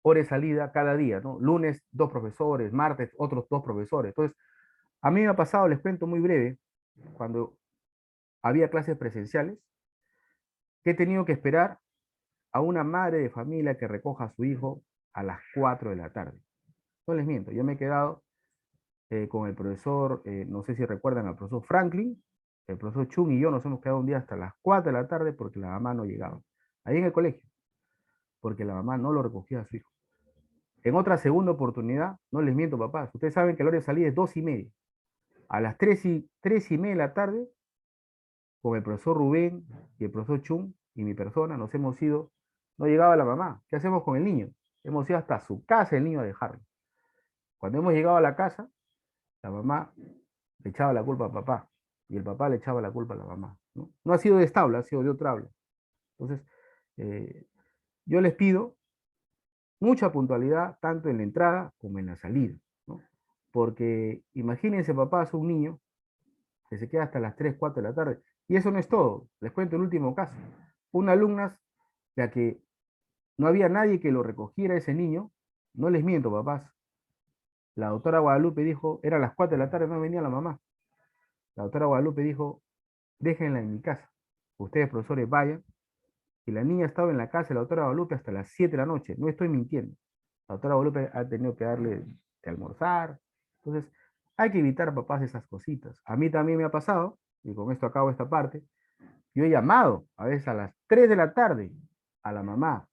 hora de salida cada día, ¿no? Lunes, 2 profesores, martes, otros 2 profesores. Entonces, a mí me ha pasado, les cuento muy breve, cuando había clases presenciales, que he tenido que esperar a una madre de familia que recoja a su hijo a las 4 de la tarde. No les miento, yo me he quedado con el profesor, no sé si recuerdan al profesor Franklin, el profesor Chung y yo nos hemos quedado un día hasta las 4 de la tarde porque la mamá no llegaba. Ahí en el colegio, porque la mamá no lo recogía a su hijo. En otra segunda oportunidad, no les miento, papás, ustedes saben que la hora de salida es 2:30. A las 3:30 de la tarde, con el profesor Rubén y el profesor Chung y mi persona, nos hemos ido, no llegaba la mamá. ¿Qué hacemos con el niño? Hemos ido hasta su casa el niño a dejarlo. Cuando hemos llegado a la casa, la mamá le echaba la culpa a papá y el papá le echaba la culpa a la mamá. No ha sido de esta aula, ha sido de otra aula. Entonces, yo les pido mucha puntualidad tanto en la entrada como en la salida, ¿no? Porque imagínense, papá, es un niño que se queda hasta las 3, 4 de la tarde. Y eso no es todo. Les cuento el último caso. Una alumna, ya que no había nadie que lo recogiera ese niño, no les miento, papás. La doctora Guadalupe dijo, eran las 4 de la tarde, no venía la mamá. La doctora Guadalupe dijo, déjenla en mi casa. Ustedes, profesores, vayan. Y la niña estaba en la casa de la doctora Guadalupe hasta las 7 de la noche. No estoy mintiendo. La doctora Guadalupe ha tenido que darle de almorzar. Entonces, hay que evitar, papás, esas cositas. A mí también me ha pasado, y con esto acabo esta parte, yo he llamado a veces a las 3 de la tarde a la mamá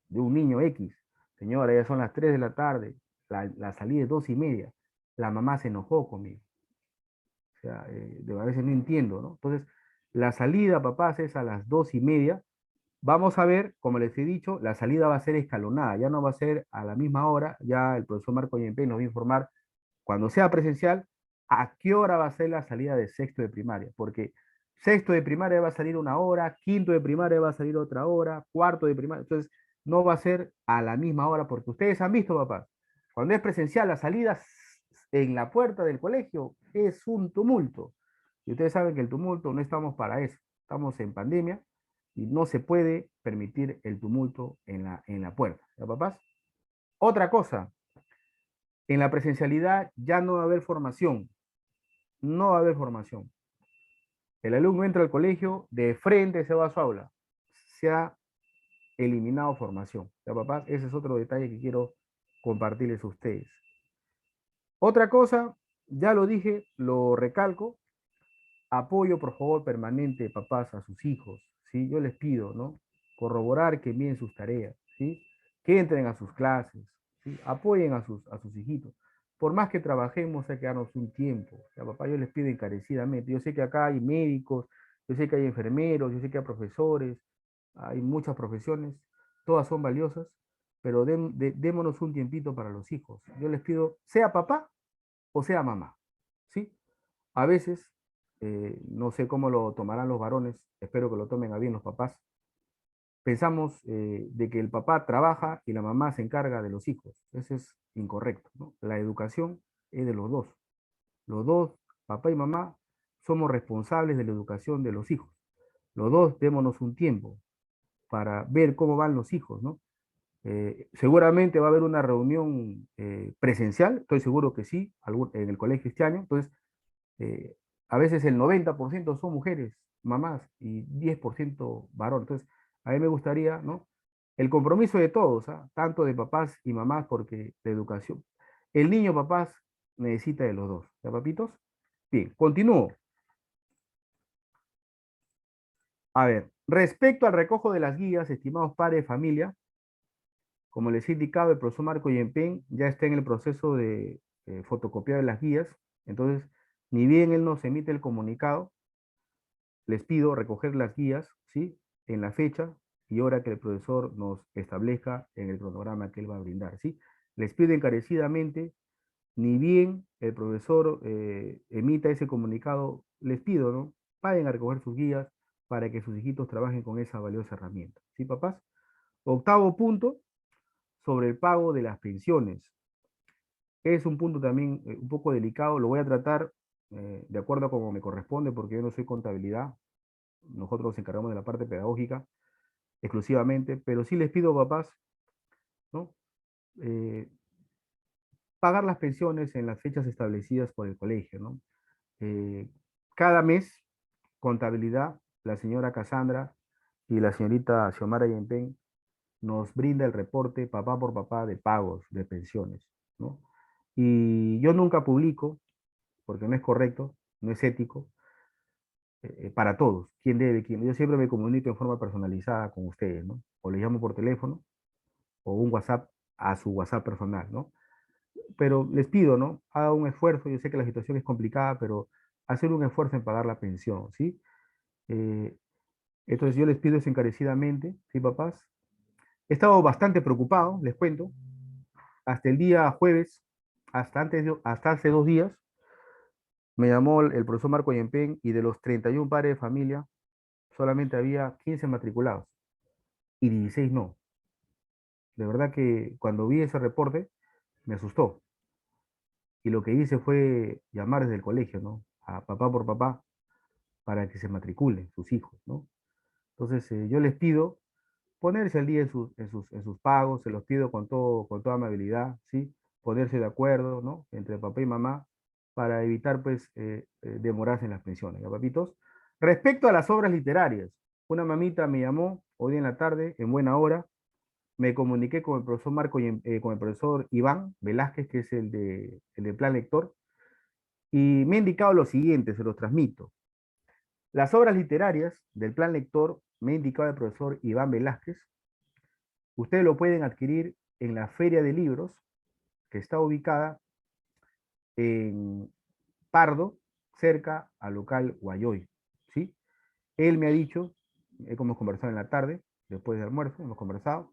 de un niño X. Señora, ya son las 3 de la tarde, la salida es 2:30. La mamá se enojó conmigo. O sea, a veces no entiendo, ¿no? Entonces, la salida, papás, es a las 2:30. Vamos a ver, como les he dicho, la salida va a ser escalonada, ya no va a ser a la misma hora, ya el profesor Marco Yempe nos va a informar cuando sea presencial a qué hora va a ser la salida de sexto de primaria, porque sexto de primaria va a salir una hora, quinto de primaria va a salir otra hora, cuarto de primaria, entonces no va a ser a la misma hora, porque ustedes han visto, papá, cuando es presencial, la salida en la puerta del colegio es un tumulto, y ustedes saben que el tumulto no estamos para eso, estamos en pandemia, y no se puede permitir el tumulto en la puerta. ¿Ya, papás? Otra cosa, en la presencialidad ya no va a haber formación, no va a haber formación. El alumno entra al colegio, de frente se va a su aula, se ha eliminado formación. ¿Ya, papás? Ese es otro detalle que quiero compartirles a ustedes. Otra cosa, ya lo dije, lo recalco, apoyo por favor permanente, papás, a sus hijos, ¿sí? Yo les pido, ¿no? Corroborar que envíen sus tareas, ¿sí? Que entren a sus clases, ¿sí? Apoyen a sus hijitos. Por más que trabajemos, hay que darnos un tiempo. O sea, papá, yo les pido encarecidamente. Yo sé que acá hay médicos, yo sé que hay enfermeros, yo sé que hay profesores, hay muchas profesiones, todas son valiosas, pero démonos un tiempito para los hijos. Yo les pido, sea papá o sea mamá, ¿sí? A veces, no sé cómo lo tomarán los varones, espero que lo tomen a bien los papás, pensamos de que el papá trabaja y la mamá se encarga de los hijos. Eso es incorrecto, ¿no? La educación es de los dos. Los dos, papá y mamá, somos responsables de la educación de los hijos. Los dos démonos un tiempo para ver cómo van los hijos, ¿no? Seguramente va a haber una reunión presencial, estoy seguro que sí, en el colegio este año. Entonces, eh, a veces el 90% son mujeres, mamás, y 10% varón. Entonces, a mí me gustaría, ¿no? El compromiso de todos, ¿ah? Tanto de papás y mamás, porque la educación, el niño, papás, necesita de los dos. ¿Ya, papitos? Bien, continúo. A ver, respecto al recojo de las guías, estimados padres de familia, como les he indicado, el profesor Marco Yempen ya está en el proceso de fotocopiar las guías. Entonces, ni bien él nos emite el comunicado, les pido recoger las guías, ¿sí? En la fecha y hora que el profesor nos establezca en el cronograma que él va a brindar, ¿sí? Les pido encarecidamente, ni bien el profesor emita ese comunicado, les pido, ¿no? Vayan a recoger sus guías para que sus hijitos trabajen con esa valiosa herramienta, ¿sí, papás? Octavo punto, sobre el pago de las pensiones. Es un punto también un poco delicado, lo voy a tratar de acuerdo a como me corresponde, porque yo no soy contabilidad, nosotros nos encargamos de la parte pedagógica exclusivamente, pero sí les pido, papás, ¿no? pagar las pensiones en las fechas establecidas por el colegio, ¿no? Cada mes, contabilidad, la señora Cassandra y la señorita Xiomara Yempen nos brinda el reporte papá por papá de pagos de pensiones, ¿no? Y yo nunca publico, porque no es correcto, no es ético, para todos, quién debe, quién. Yo siempre me comunico en forma personalizada con ustedes, ¿no? O les llamo por teléfono o un WhatsApp a su WhatsApp personal, ¿no? Pero les pido, ¿no? Haga un esfuerzo, yo sé que la situación es complicada, pero hacer un esfuerzo en pagar la pensión, ¿sí? Eh, entonces yo les pido eso encarecidamente, ¿sí, papás? He estado bastante preocupado, les cuento, hasta el día jueves, hasta hace 2 días, me llamó el profesor Marco Yempen y de los 31 padres de familia, solamente había 15 matriculados y 16 no. De verdad que cuando vi ese reporte, me asustó. Y lo que hice fue llamar desde el colegio, ¿no? A papá por papá para que se matriculen sus hijos, ¿no? Entonces, yo les pido ponerse al día en sus pagos, se los pido con toda amabilidad, ¿sí? Ponerse de acuerdo, ¿no? Entre papá y mamá para evitar, pues, demorarse en las pensiones, ¿ya, papitos? Respecto a las obras literarias, una mamita me llamó hoy en la tarde, en buena hora, me comuniqué con el profesor con el profesor Iván Velázquez, que es el de Plan Lector, y me ha indicado lo siguiente, se los transmito. Las obras literarias del Plan Lector, me ha indicado el profesor Iván Velázquez, ustedes lo pueden adquirir en la Feria de Libros, que está ubicada en Pardo, cerca al local Guayoy, ¿sí? Él me ha dicho, hemos conversado en la tarde, después del almuerzo, hemos conversado,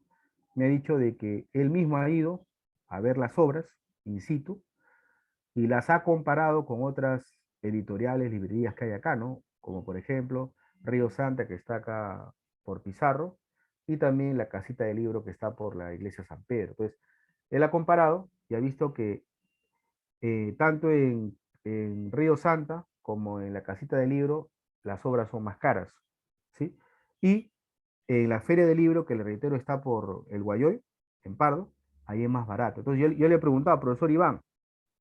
me ha dicho de que él mismo ha ido a ver las obras in situ y las ha comparado con otras editoriales, librerías que hay acá, ¿no? Como por ejemplo Río Santa, que está acá por Pizarro, y también la casita de libro que está por la iglesia San Pedro. Entonces, él ha comparado y ha visto que tanto en Río Santa como en la casita de libro, las obras son más caras, ¿sí? Y en la feria del libro, que le reitero está por el Guayoy, en Pardo, ahí es más barato. Entonces yo le he preguntado, profesor Iván,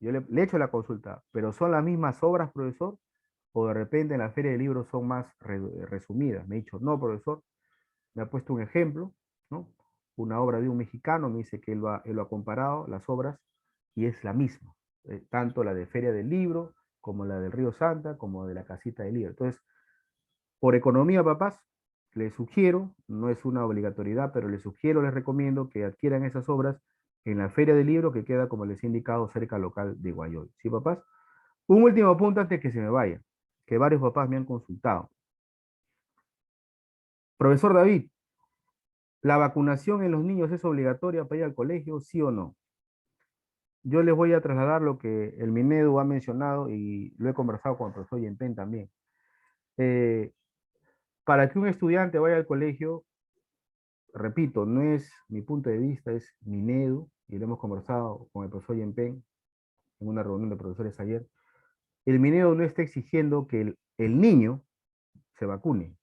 yo le he hecho la consulta, pero ¿son las mismas obras, profesor? O de repente en la feria del libro son más resumidas. Me ha dicho, no, profesor, me ha puesto un ejemplo, ¿no? Una obra de un mexicano, me dice que él lo ha comparado, las obras, y es la misma. Tanto la de Feria del Libro, como la del Río Santa, como de la Casita del Libro. Entonces, por economía, papás, les sugiero, no es una obligatoriedad, pero les sugiero, les recomiendo que adquieran esas obras en la Feria del Libro que queda, como les he indicado, cerca al local de Guayoy. ¿Sí, papás? Un último punto antes que se me vaya, que varios papás me han consultado. Profesor David, ¿la vacunación en los niños es obligatoria para ir al colegio, sí o no? Yo les voy a trasladar lo que el Minedu ha mencionado y lo he conversado con el profesor Yempen también. Eh, para que un estudiante vaya al colegio, repito, no es mi punto de vista, es Minedu, y lo hemos conversado con el profesor Yempen en una reunión de profesores ayer. El Minedu no está exigiendo que el niño se vacune.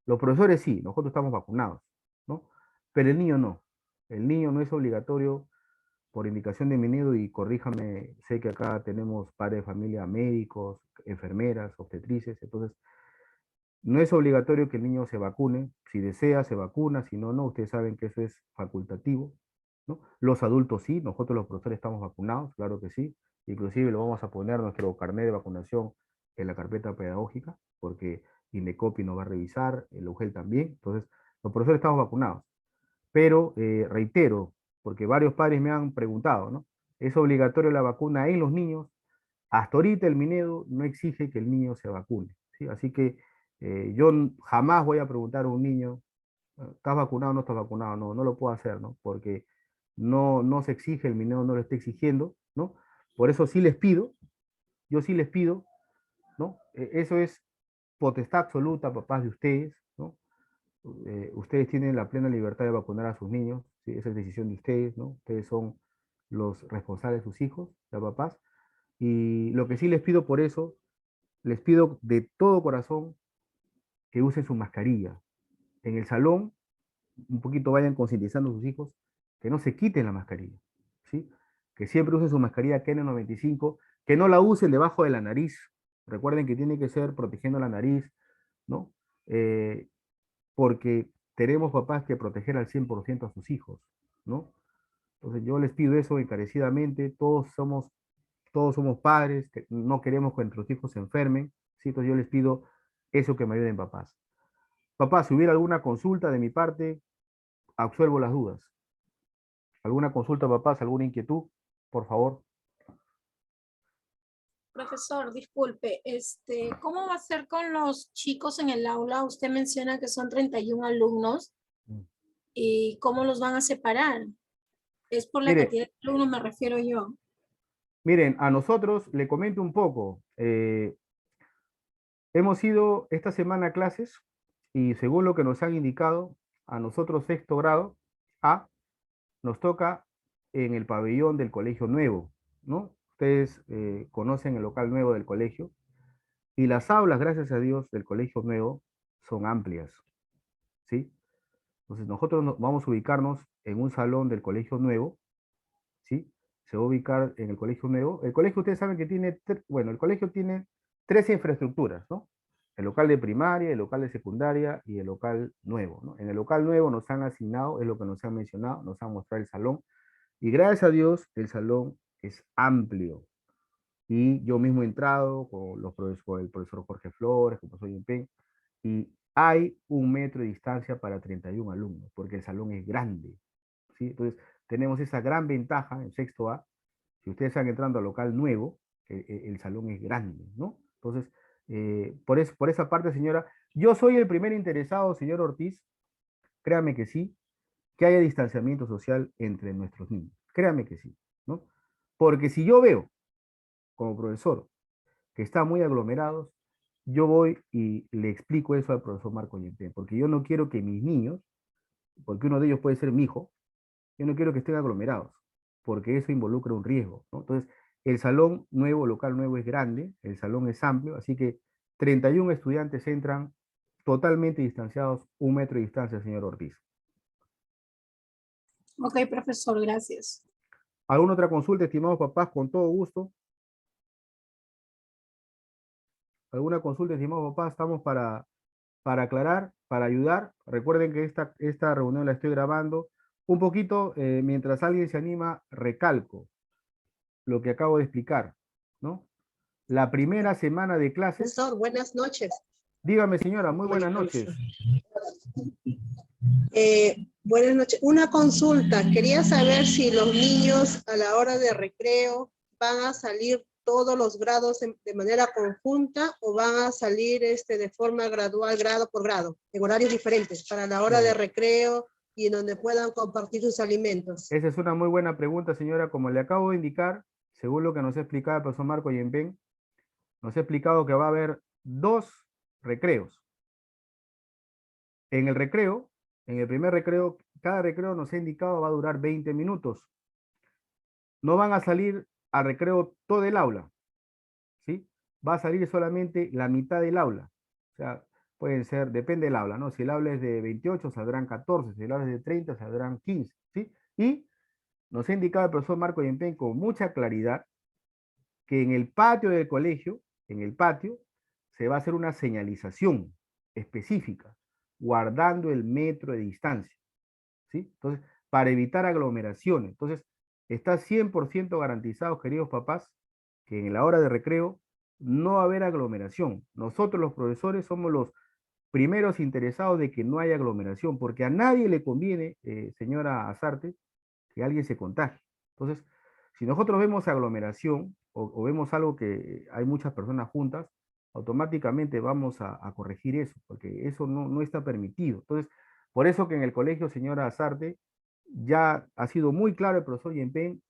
Los profesores sí, nosotros estamos vacunados, ¿no? Pero el niño no. El niño no es obligatorio por indicación de Minedo, y corríjame, sé que acá tenemos padres de familia, médicos, enfermeras, obstetrices, entonces no es obligatorio que el niño se vacune, si desea se vacuna, si no, no, ustedes saben que eso es facultativo, ¿no? Los adultos sí, nosotros los profesores estamos vacunados, claro que sí, inclusive lo vamos a poner nuestro carnet de vacunación en la carpeta pedagógica, porque INDECOPI nos va a revisar, el UGEL también, entonces los profesores estamos vacunados. Pero reitero, porque varios padres me han preguntado, ¿no? ¿Es obligatorio la vacuna en los niños? Hasta ahorita el Minedo no exige que el niño se vacune, ¿sí? Así que yo jamás voy a preguntar a un niño, ¿estás vacunado o no estás vacunado? No, no lo puedo hacer, ¿no? Porque no se exige, el Minedo no lo está exigiendo, ¿no? Por eso sí les pido, yo sí les pido, ¿no? Eso es potestad absoluta, papás, de ustedes, ¿no? Ustedes tienen la plena libertad de vacunar a sus niños, ¿sí? Esa es decisión de ustedes, ¿no? Ustedes son los responsables de sus hijos, de papás, y lo que sí les pido por eso, les pido de todo corazón que usen su mascarilla. En el salón, un poquito vayan concientizando a sus hijos que no se quiten la mascarilla, ¿sí? Que siempre usen su mascarilla KN95, que no la usen debajo de la nariz. Recuerden que tiene que ser protegiendo la nariz, ¿no? Porque tenemos papás que proteger al 100% a sus hijos, ¿no? Entonces yo les pido eso encarecidamente, todos somos padres, que no queremos que nuestros hijos se enfermen, ¿sí? Entonces yo les pido eso, que me ayuden papás. Papá, si hubiera alguna consulta de mi parte, absuelvo las dudas. ¿Alguna consulta, papás? ¿Alguna inquietud? Por favor. Profesor, disculpe, ¿cómo va a ser con los chicos en el aula? Usted menciona que son 31 alumnos. ¿Y cómo los van a separar? Es por la cantidad de alumnos, me refiero yo. Miren, a nosotros, le comento un poco. Hemos ido esta semana a clases y según lo que nos han indicado, a nosotros sexto grado A, nos toca en el pabellón del colegio nuevo, ¿no? Ustedes conocen el local nuevo del colegio y las aulas, gracias a Dios, del colegio nuevo son amplias, ¿sí? Entonces nosotros vamos a ubicarnos en un salón del colegio nuevo, ¿sí? Se va a ubicar en el colegio nuevo. El colegio, ustedes saben que tiene, bueno, el colegio tiene 3 infraestructuras, ¿no? El local de primaria, el local de secundaria y el local nuevo, ¿no? En el local nuevo nos han asignado, es lo que nos han mencionado, nos han mostrado el salón, y gracias a Dios el salón es amplio. Y yo mismo he entrado con el profesor Jorge Flores, con el profesor Yempen, y hay 1 metro de distancia para 31 alumnos, porque el salón es grande, ¿sí? Entonces, tenemos esa gran ventaja en sexto A. Si ustedes están entrando al local nuevo, el salón es grande, ¿no? Entonces, por esa parte, señora, yo soy el primer interesado, señor Ortiz, créame que sí, que haya distanciamiento social entre nuestros niños. Créame que sí, ¿no? Porque si yo veo, como profesor, que están muy aglomerados, yo voy y le explico eso al profesor Marco Yempen, porque yo no quiero que mis niños, porque uno de ellos puede ser mi hijo, yo no quiero que estén aglomerados, porque eso involucra un riesgo, ¿no? Entonces, el salón nuevo, local nuevo es grande, el salón es amplio, así que 31 estudiantes entran totalmente distanciados, 1 metro de distancia, señor Ortiz. Ok, profesor, gracias. ¿Alguna otra consulta, estimados papás? Con todo gusto. ¿Alguna consulta, estimados papás? Estamos para aclarar, para ayudar. Recuerden que esta reunión la estoy grabando. Un poquito, mientras alguien se anima, recalco lo que acabo de explicar, ¿no? La primera semana de clases. Profesor, buenas noches. Dígame, señora, muy buenas noches. Buenas noches. Una consulta. Quería saber si los niños a la hora de recreo van a salir todos los grados de manera conjunta o van a salir de forma gradual, grado por grado, en horarios diferentes, para la hora de recreo y en donde puedan compartir sus alimentos. Esa es una muy buena pregunta, señora. Como le acabo de indicar, según lo que nos ha explicado el profesor Marco Yempen, nos ha explicado que va a haber 2 recreos. En el recreo, en el primer recreo, cada recreo nos ha indicado va a durar 20 minutos. No van a salir al recreo todo el aula, ¿sí? Va a salir solamente la mitad del aula. O sea, pueden ser, depende del aula, ¿no? Si el aula es de 28, saldrán 14, si el aula es de 30, saldrán 15, ¿sí? Y nos ha indicado el profesor Marco Yempen con mucha claridad que en el patio del colegio, en el patio, se va a hacer una señalización específica, guardando el metro de distancia, ¿sí? Entonces, para evitar aglomeraciones. Entonces, está 100% garantizado, queridos papás, que en la hora de recreo no va a haber aglomeración. Nosotros los profesores somos los primeros interesados de que no haya aglomeración, porque a nadie le conviene, señora Azarte, que alguien se contagie. Entonces, si nosotros vemos aglomeración o vemos algo que hay muchas personas juntas, automáticamente vamos a corregir eso, porque eso no está permitido. Entonces, por eso que en el colegio, señora Azarte, ya ha sido muy claro el profesor Yempen,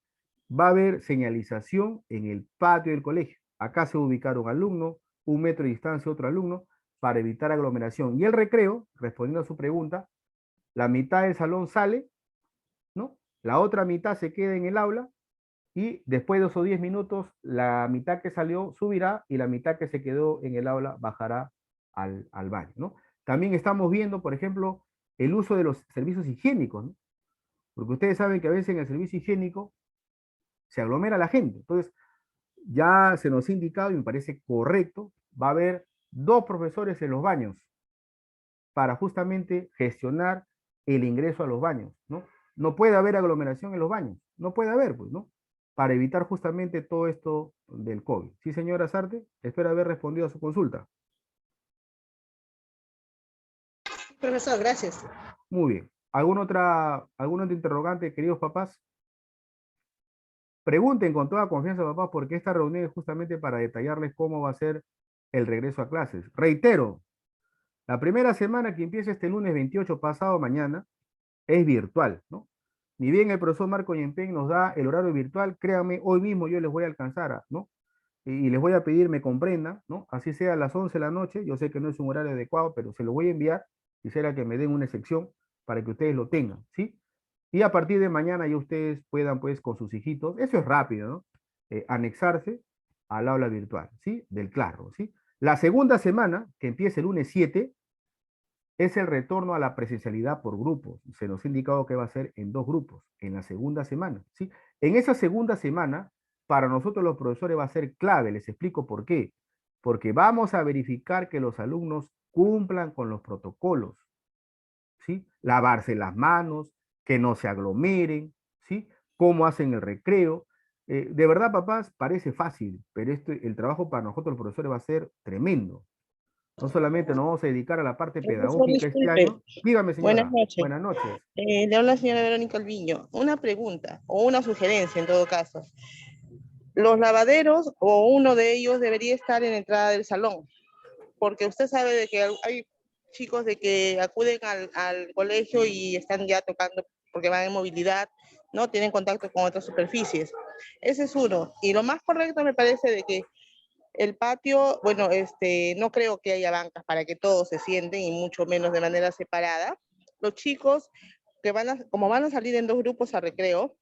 va a haber señalización en el patio del colegio. Acá se ubicaron alumnos, 1 metro de distancia otro alumno, para evitar aglomeración. Y el recreo, respondiendo a su pregunta, la mitad del salón sale, ¿no? La otra mitad se queda en el aula y después de esos 10 minutos, la mitad que salió subirá y la mitad que se quedó en el aula bajará al baño, ¿no? También estamos viendo, por ejemplo, el uso de los servicios higiénicos, ¿no? porque ustedes saben que a veces en el servicio higiénico se aglomera la gente. Entonces, ya se nos ha indicado y me parece correcto, va a haber 2 profesores en los baños para justamente gestionar el ingreso a los baños, ¿no? No puede haber aglomeración en los baños, no puede haber, pues, ¿no? Para evitar justamente todo esto del COVID. Sí, señora Sarte, espero haber respondido a su consulta. Profesor, gracias. Muy bien. ¿Algún otro interrogante, queridos papás? Pregunten con toda confianza, papás, porque esta reunión es justamente para detallarles cómo va a ser el regreso a clases. Reitero, la primera semana que empieza este lunes 28, pasado mañana, es virtual, ¿no? Ni bien el profesor Marco Yempen nos da el horario virtual, créanme, hoy mismo yo les voy a alcanzar, ¿no? Y les voy a pedir me comprendan, ¿no? Así sea a las 11 de la noche, yo sé que no es un horario adecuado, pero se lo voy a enviar, quisiera que me den una excepción para que ustedes lo tengan, ¿sí? Y a partir de mañana ya ustedes puedan, pues, con sus hijitos, eso es rápido, ¿no? Anexarse al aula virtual, ¿sí? Del Claro, ¿sí? La segunda semana, que empieza el lunes 7, es el retorno a la presencialidad por grupos. Se nos ha indicado que va a ser en 2 grupos, en la segunda semana, ¿sí? En esa segunda semana, para nosotros los profesores va a ser clave, les explico por qué. Porque vamos a verificar que los alumnos cumplan con los protocolos, ¿sí? Lavarse las manos, que no se aglomeren, ¿sí? Cómo hacen el recreo. De verdad, papás, parece fácil, pero el trabajo para nosotros los profesores va a ser tremendo. No solamente nos vamos a dedicar a la parte Profesor, pedagógica este disculpe. año. Dígame, Buenas señora. noches. Buenas noches. Le habla la señora Verónica Alviño. Una pregunta o una sugerencia en todo caso. Los lavaderos o uno de ellos debería estar en la entrada del salón, porque usted sabe de que hay chicos de que acuden al colegio y están ya tocando porque van en movilidad, no tienen contacto con otras superficies. Ese es uno. Y lo más correcto me parece de que el patio, bueno, no creo que haya bancas para que todos se sienten y mucho menos de manera separada. Los chicos que como van a salir en 2 grupos a recreo,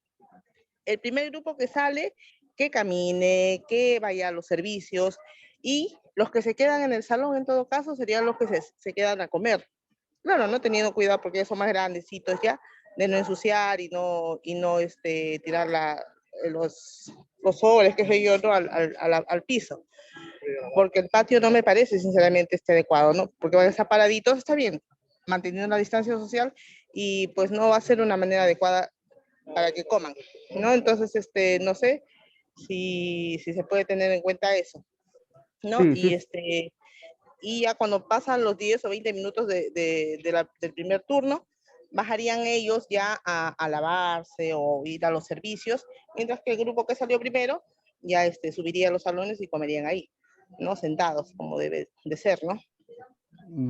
el primer grupo que sale, que camine, que vaya a los servicios, y los que se quedan en el salón en todo caso serían los que se quedan a comer. Claro, no teniendo cuidado porque ya son más grandecitos ya, de no ensuciar y no tirar los sobres, qué sé yo, ¿no? al piso. Porque el patio no me parece sinceramente adecuado, ¿no? Porque van a estar paraditos, está bien, manteniendo la distancia social, y pues no va a ser una manera adecuada para que coman, ¿no? Entonces, no sé si se puede tener en cuenta eso, ¿no? Sí, sí. Y ya cuando pasan los 10 o 20 minutos del primer turno, bajarían ellos ya a lavarse o ir a los servicios, mientras que el grupo que salió primero ya subiría a los salones y comerían ahí, ¿no? Sentados, como debe de ser, ¿no?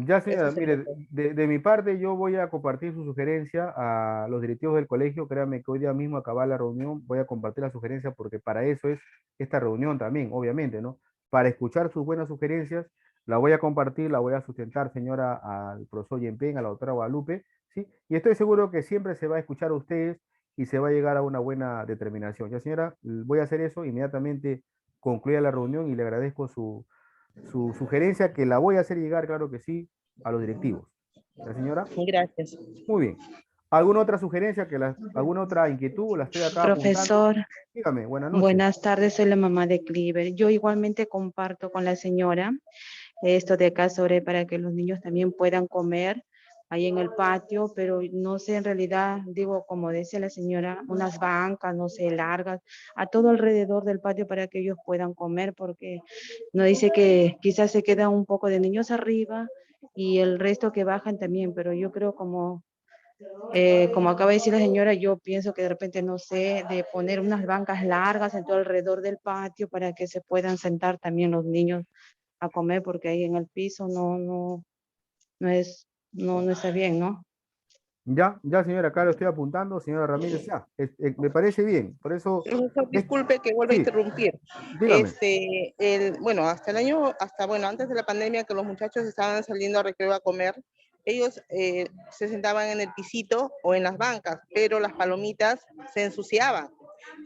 Ya, señora, Eso sería mire, todo. de mi parte yo voy a compartir su sugerencia a los directivos del colegio. Créanme que hoy día mismo acabar la reunión voy a compartir la sugerencia porque para eso es esta reunión también, obviamente, ¿no? Para escuchar sus buenas sugerencias, la voy a compartir, la voy a sustentar, señora, al profesor Yempen, a la doctora Guadalupe, ¿sí? Y estoy seguro que siempre se va a escuchar a ustedes y se va a llegar a una buena determinación. Ya, señora, voy a hacer eso, inmediatamente concluya la reunión y le agradezco su sugerencia, que la voy a hacer llegar, claro que sí, a los directivos. ¿La señora? Gracias. Muy bien. ¿Alguna otra sugerencia, alguna otra inquietud? La estoy acá apuntando. Profesor, Dígame, buenas noches. buenas tardes, soy la mamá de Cliver. Yo igualmente comparto con la señora esto de acá sobre para que los niños también puedan comer ahí en el patio, pero no sé, en realidad, digo, como decía la señora, unas bancas, no sé, largas, a todo alrededor del patio para que ellos puedan comer, porque nos dice que quizás se queda un poco de niños arriba y el resto que bajan también, pero yo creo como acaba de decir la señora, yo pienso que de repente, no sé, de poner unas bancas largas en todo alrededor del patio para que se puedan sentar también los niños a comer, porque ahí en el piso no está bien, ¿no? Ya, señora, acá lo estoy apuntando, señora Ramírez, ya, me parece bien, por eso... Profesor, disculpe que vuelva a Sí, interrumpir. dígame. Bueno, antes de la pandemia, que los muchachos estaban saliendo a recreo a comer, ellos se sentaban en el pisito o en las bancas, pero las palomitas se ensuciaban.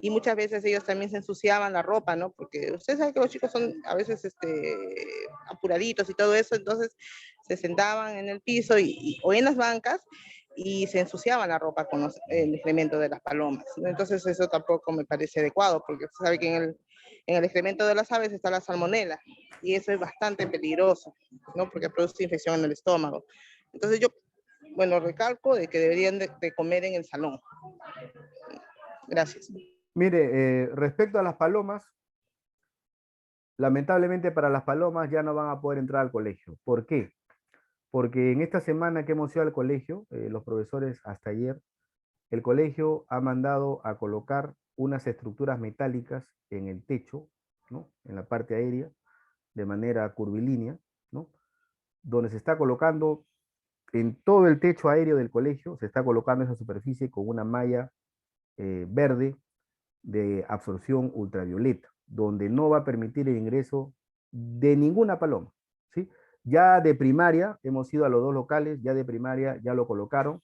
Y muchas veces ellos también se ensuciaban la ropa, ¿no? Porque usted sabe que los chicos son a veces apuraditos y todo eso, entonces se sentaban en el piso o en las bancas, y se ensuciaba la ropa con el excremento de las palomas, ¿no? Entonces eso tampoco me parece adecuado, porque usted sabe que en el excremento de las aves está la salmonela, y eso es bastante peligroso, ¿no? Porque produce infección en el estómago. Entonces yo, bueno, recalco de que deberían de comer en el salón. Gracias. Mire, respecto a las palomas, lamentablemente para las palomas ya no van a poder entrar al colegio. ¿Por qué? Porque en esta semana que hemos ido al colegio, los profesores hasta ayer, el colegio ha mandado a colocar unas estructuras metálicas en el techo, ¿no? En la parte aérea, de manera curvilínea, ¿no? Donde se está colocando en todo el techo aéreo del colegio, se está colocando esa superficie con una malla verde de absorción ultravioleta, donde no va a permitir el ingreso de ninguna paloma, ¿sí? Ya de primaria, hemos ido a los dos locales, ya de primaria ya lo colocaron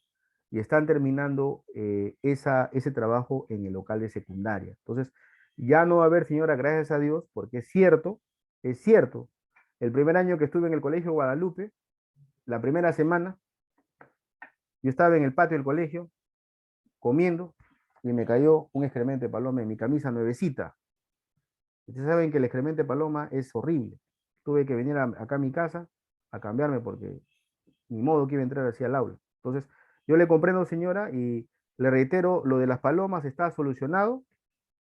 y están terminando ese trabajo en el local de secundaria. Entonces, ya no va a haber, señora, gracias a Dios, porque es cierto, el primer año que estuve en el colegio Guadalupe, la primera semana, yo estaba en el patio del colegio comiendo y me cayó un excremento de paloma en mi camisa nuevecita. Ustedes saben que el excremento de paloma es horrible. Tuve que venir acá a mi casa a cambiarme porque ni modo que iba a entrar así al aula. Entonces, yo le comprendo, señora, y le reitero, lo de las palomas está solucionado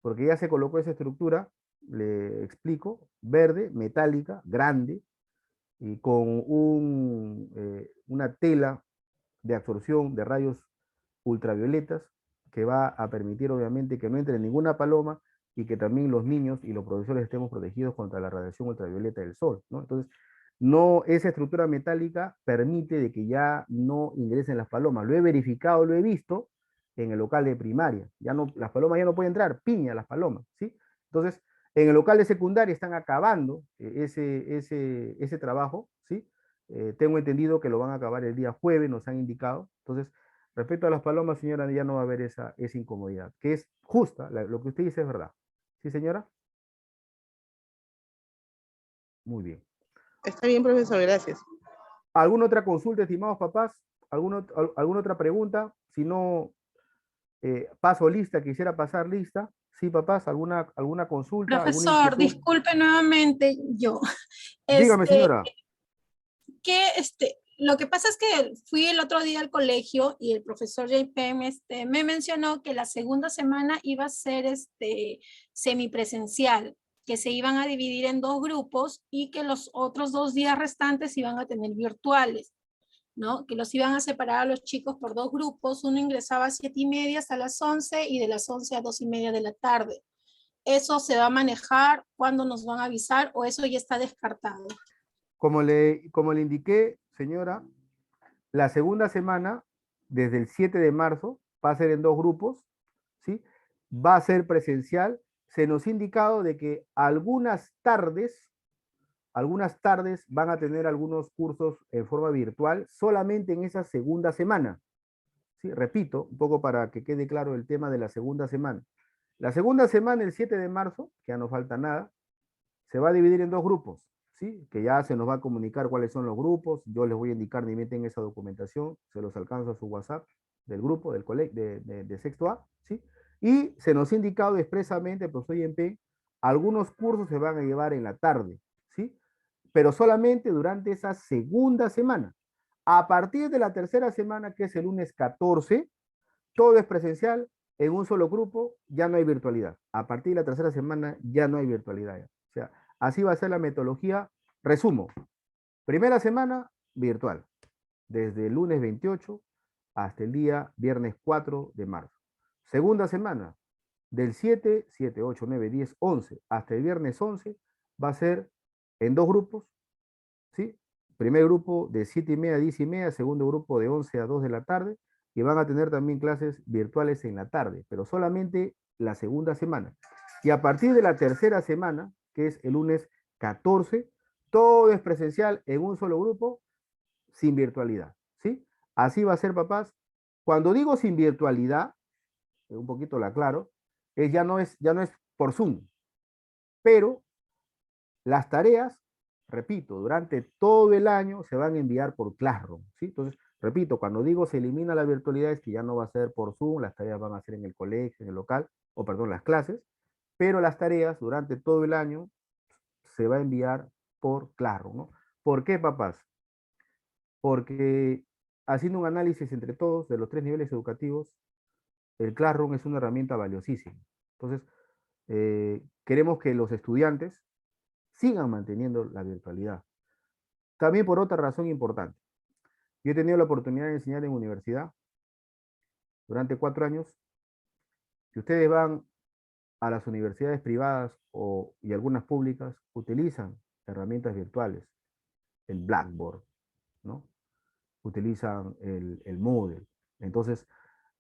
porque ya se colocó esa estructura, le explico, verde, metálica, grande, y con una tela de absorción de rayos ultravioletas que va a permitir obviamente que no entre ninguna paloma y que también los niños y los profesores estemos protegidos contra la radiación ultravioleta del sol, ¿no? Entonces, no, esa estructura metálica permite de que ya no ingresen las palomas. Lo he verificado, lo he visto en el local de primaria. Ya no, las palomas ya no pueden entrar, piña las palomas, ¿sí? Entonces, en el local de secundaria están acabando ese trabajo, ¿sí? Tengo entendido que lo van a acabar el día jueves, nos han indicado. Entonces, respecto a las palomas, señora, ya no va a haber esa incomodidad, que es justa, lo que usted dice es verdad. ¿Sí, señora? Muy bien. Está bien, profesor, gracias. ¿Alguna otra consulta, estimados papás? ¿Alguna otra pregunta? Si no, paso lista, quisiera pasar lista. Sí, papás, ¿alguna consulta? Profesor, disculpe nuevamente yo. Dígame, señora. Lo que pasa es que fui el otro día al colegio y el profesor JPM me mencionó que la segunda semana iba a ser semipresencial, que se iban a dividir en 2 grupos y que los otros 2 días restantes iban a tener virtuales, ¿no? Que los iban a separar a los chicos por 2 grupos, uno ingresaba a 7:30 hasta las 11 y de las 11 a 2:30 de la tarde. ¿Eso se va a manejar? ¿Cuándo nos van a avisar o eso ya está descartado? Como le indiqué, señora, la segunda semana, desde el 7 de marzo, va a ser en 2 grupos, ¿sí? Va a ser presencial. Se nos ha indicado de que algunas tardes van a tener algunos cursos en forma virtual solamente en esa segunda semana. ¿Sí? Repito, un poco para que quede claro el tema de la segunda semana. La segunda semana, el 7 de marzo, que ya no falta nada, se va a dividir en 2 grupos, ¿sí? Que ya se nos va a comunicar cuáles son los grupos. Yo les voy a indicar, ni meten esa documentación, se los alcanzo a su WhatsApp del grupo, del colegio de sexto A, ¿sí? Y se nos ha indicado expresamente, pues hoy en P, algunos cursos se van a llevar en la tarde, ¿sí? Pero solamente durante esa segunda semana. A partir de la tercera semana, que es el lunes 14, todo es presencial, en un solo grupo, ya no hay virtualidad. A partir de la tercera semana, ya no hay virtualidad. Ya. O sea, así va a ser la metodología. Resumo, primera semana, virtual, desde el lunes 28 hasta el día viernes 4 de marzo. Segunda semana, del 7, 7, 8, 9, 10, 11, hasta el viernes 11, va a ser en 2 grupos, ¿sí? Primer grupo de 7:30 a 10:30, segundo grupo de 11 a 2 de la tarde, y van a tener también clases virtuales en la tarde, pero solamente la segunda semana. Y a partir de la tercera semana, que es el lunes 14, todo es presencial en un solo grupo, sin virtualidad, ¿sí? Así va a ser, papás. Cuando digo sin virtualidad, un poquito la aclaro, ya no es por Zoom, pero las tareas, repito, durante todo el año se van a enviar por Classroom, ¿sí? Entonces, Repito, cuando digo se elimina la virtualidad es que ya no va a ser por Zoom, las tareas van a ser en el colegio, en el local, o perdón, las clases, pero las tareas durante todo el año se va a enviar por Classroom, ¿no? ¿Por qué, papás? Porque haciendo un análisis entre todos de los 3 niveles educativos, el Classroom es una herramienta valiosísima. Entonces, queremos que los estudiantes sigan manteniendo la virtualidad. También por otra razón importante. Yo he tenido la oportunidad de enseñar en universidad durante 4 años. Si ustedes van a las universidades privadas y algunas públicas, utilizan herramientas virtuales, el Blackboard, ¿no? Utilizan el Moodle. Entonces,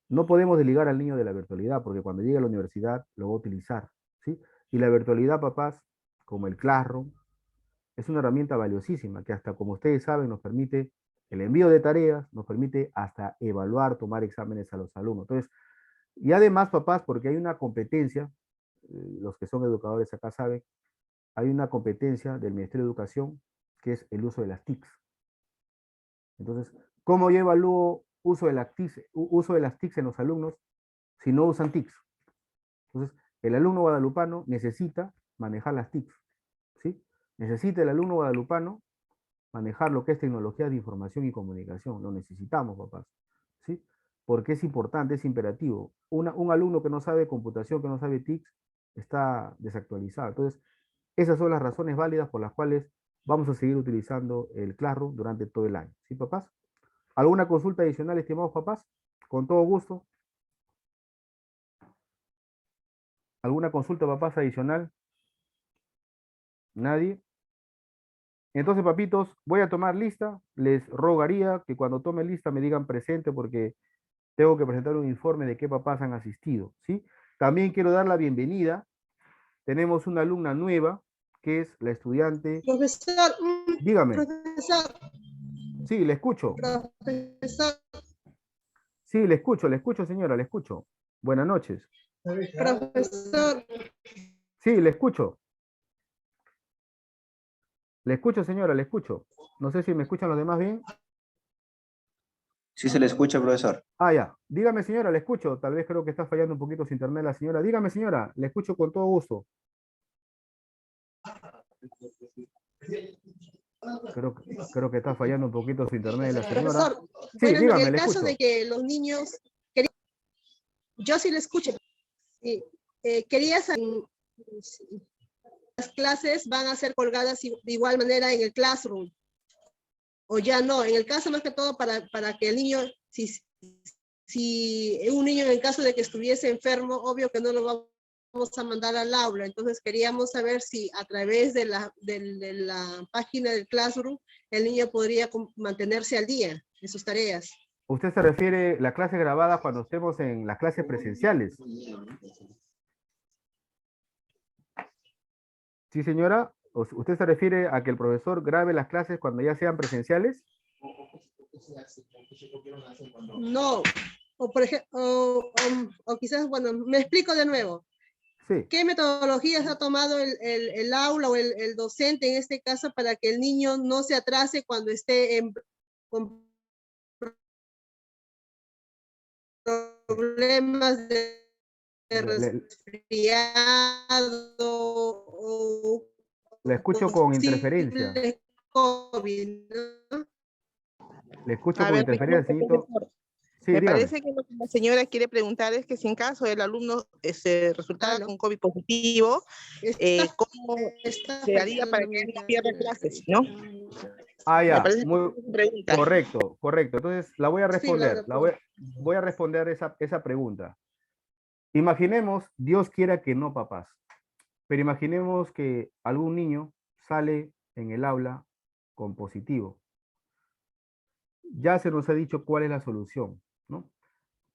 no podemos desligar al niño de la virtualidad, porque cuando llegue a la universidad lo va a utilizar, ¿sí? Y la virtualidad, papás, como el Classroom, es una herramienta valiosísima que hasta, como ustedes saben, nos permite el envío de tareas, nos permite hasta evaluar, tomar exámenes a los alumnos. Entonces, y además, papás, porque hay una competencia, los que son educadores acá saben, hay una competencia del Ministerio de Educación que es el uso de las TICs. Entonces, ¿cómo yo evalúo uso de las TICs en los alumnos si no usan TICs? Entonces, el alumno guadalupano necesita manejar las TICs, ¿sí? Necesita el alumno guadalupano manejar lo que es tecnología de información y comunicación. Lo necesitamos, papás, ¿sí? Porque es importante, es imperativo. Un alumno que no sabe computación, que no sabe TICs, está desactualizado. Entonces, esas son las razones válidas por las cuales vamos a seguir utilizando el Classroom durante todo el año. ¿Sí, papás? ¿Alguna consulta adicional, estimados papás? Con todo gusto. ¿Alguna consulta, papás, adicional? ¿Nadie? Entonces, papitos, voy a tomar lista. Les rogaría que cuando tome lista me digan presente porque tengo que presentar un informe de qué papás han asistido, ¿sí? También quiero dar la bienvenida. Tenemos una alumna nueva, que es la estudiante... Profesor. Dígame. Profesor. Sí, le escucho. Profesor. Sí, le escucho, señora, le escucho. Buenas noches. Profesor. Sí, le escucho. Le escucho, señora, le escucho. No sé si me escuchan los demás bien. Sí se le escucha, profesor. Ah, ya. Dígame, señora, le escucho. Tal vez creo que está fallando un poquito su internet la señora. Dígame, señora, le escucho con todo gusto. Creo que está fallando un poquito su internet de la señora. Profesor, Sí, bueno, dígame, en el le caso escucho. de que los niños... Yo sí le escucho. Sí. Quería saber si las clases van a ser colgadas de igual manera en el Classroom. O ya no, en el caso más que todo para que el niño, si un niño en el caso de que estuviese enfermo, obvio que no lo vamos a mandar al aula. Entonces queríamos saber si a través de la página del Classroom el niño podría mantenerse al día en sus tareas. ¿Usted se refiere a la clase grabada cuando estemos en las clases presenciales? Sí, señora. ¿Usted se refiere a que el profesor grabe las clases cuando ya sean presenciales? No, o por ejemplo, o quizás, bueno, me explico de nuevo. Sí. ¿Qué metodologías ha tomado el aula o el docente en este caso para que el niño no se atrase cuando esté con problemas de resfriado o Le escucho con interferencia. COVID, ¿no? Le escucho A con ver, interferencia, señorito. Sí, me dígame. parece que lo que la señora quiere preguntar es que si en caso el alumno resultara con COVID positivo, ¿cómo se haría para que él no pierda clases, no? Ah, ya, Me parece muy pregunta. correcto, correcto. Entonces, la voy a responder. Sí, voy a responder esa pregunta. Imaginemos, Dios quiera que no, papás, pero imaginemos que algún niño sale en el aula con positivo. Ya se nos ha dicho cuál es la solución, ¿no?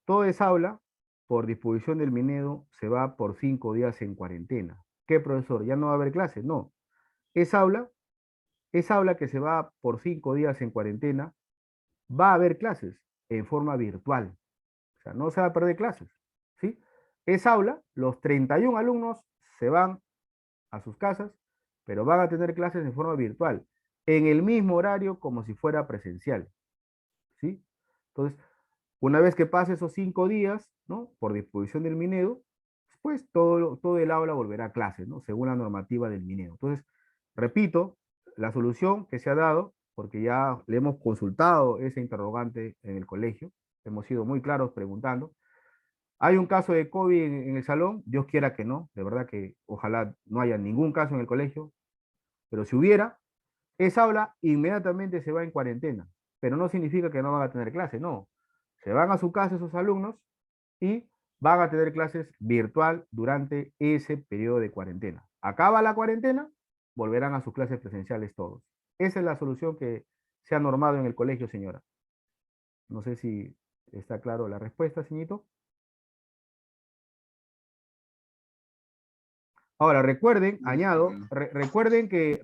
Toda esa aula, por disposición del Minedo, se va por 5 días en cuarentena. ¿Qué, profesor? ¿Ya no va a haber clases? No. Esa aula que se va por 5 días en cuarentena, va a haber clases en forma virtual. O sea, no se va a perder clases, ¿sí? Esa aula, los 31 alumnos se van a sus casas, pero van a tener clases en forma virtual, en el mismo horario como si fuera presencial, ¿sí? Entonces, una vez que pase esos 5 días, ¿no? Por disposición del Minedo, pues todo el aula volverá a clases, ¿no? Según la normativa del Minedo. Entonces, repito, la solución que se ha dado, porque ya le hemos consultado ese interrogante en el colegio, hemos sido muy claros preguntando. ¿Hay un caso de COVID en el salón? Dios quiera que no, de verdad que ojalá no haya ningún caso en el colegio, pero si hubiera, esa aula inmediatamente se va en cuarentena, pero no significa que no van a tener clase, no. Se van a su casa esos alumnos y van a tener clases virtual durante ese periodo de cuarentena. Acaba la cuarentena, volverán a sus clases presenciales todos. Esa es la solución que se ha normado en el colegio, señora. No sé si está claro la respuesta, señorito. Ahora, recuerden, añado, recuerden que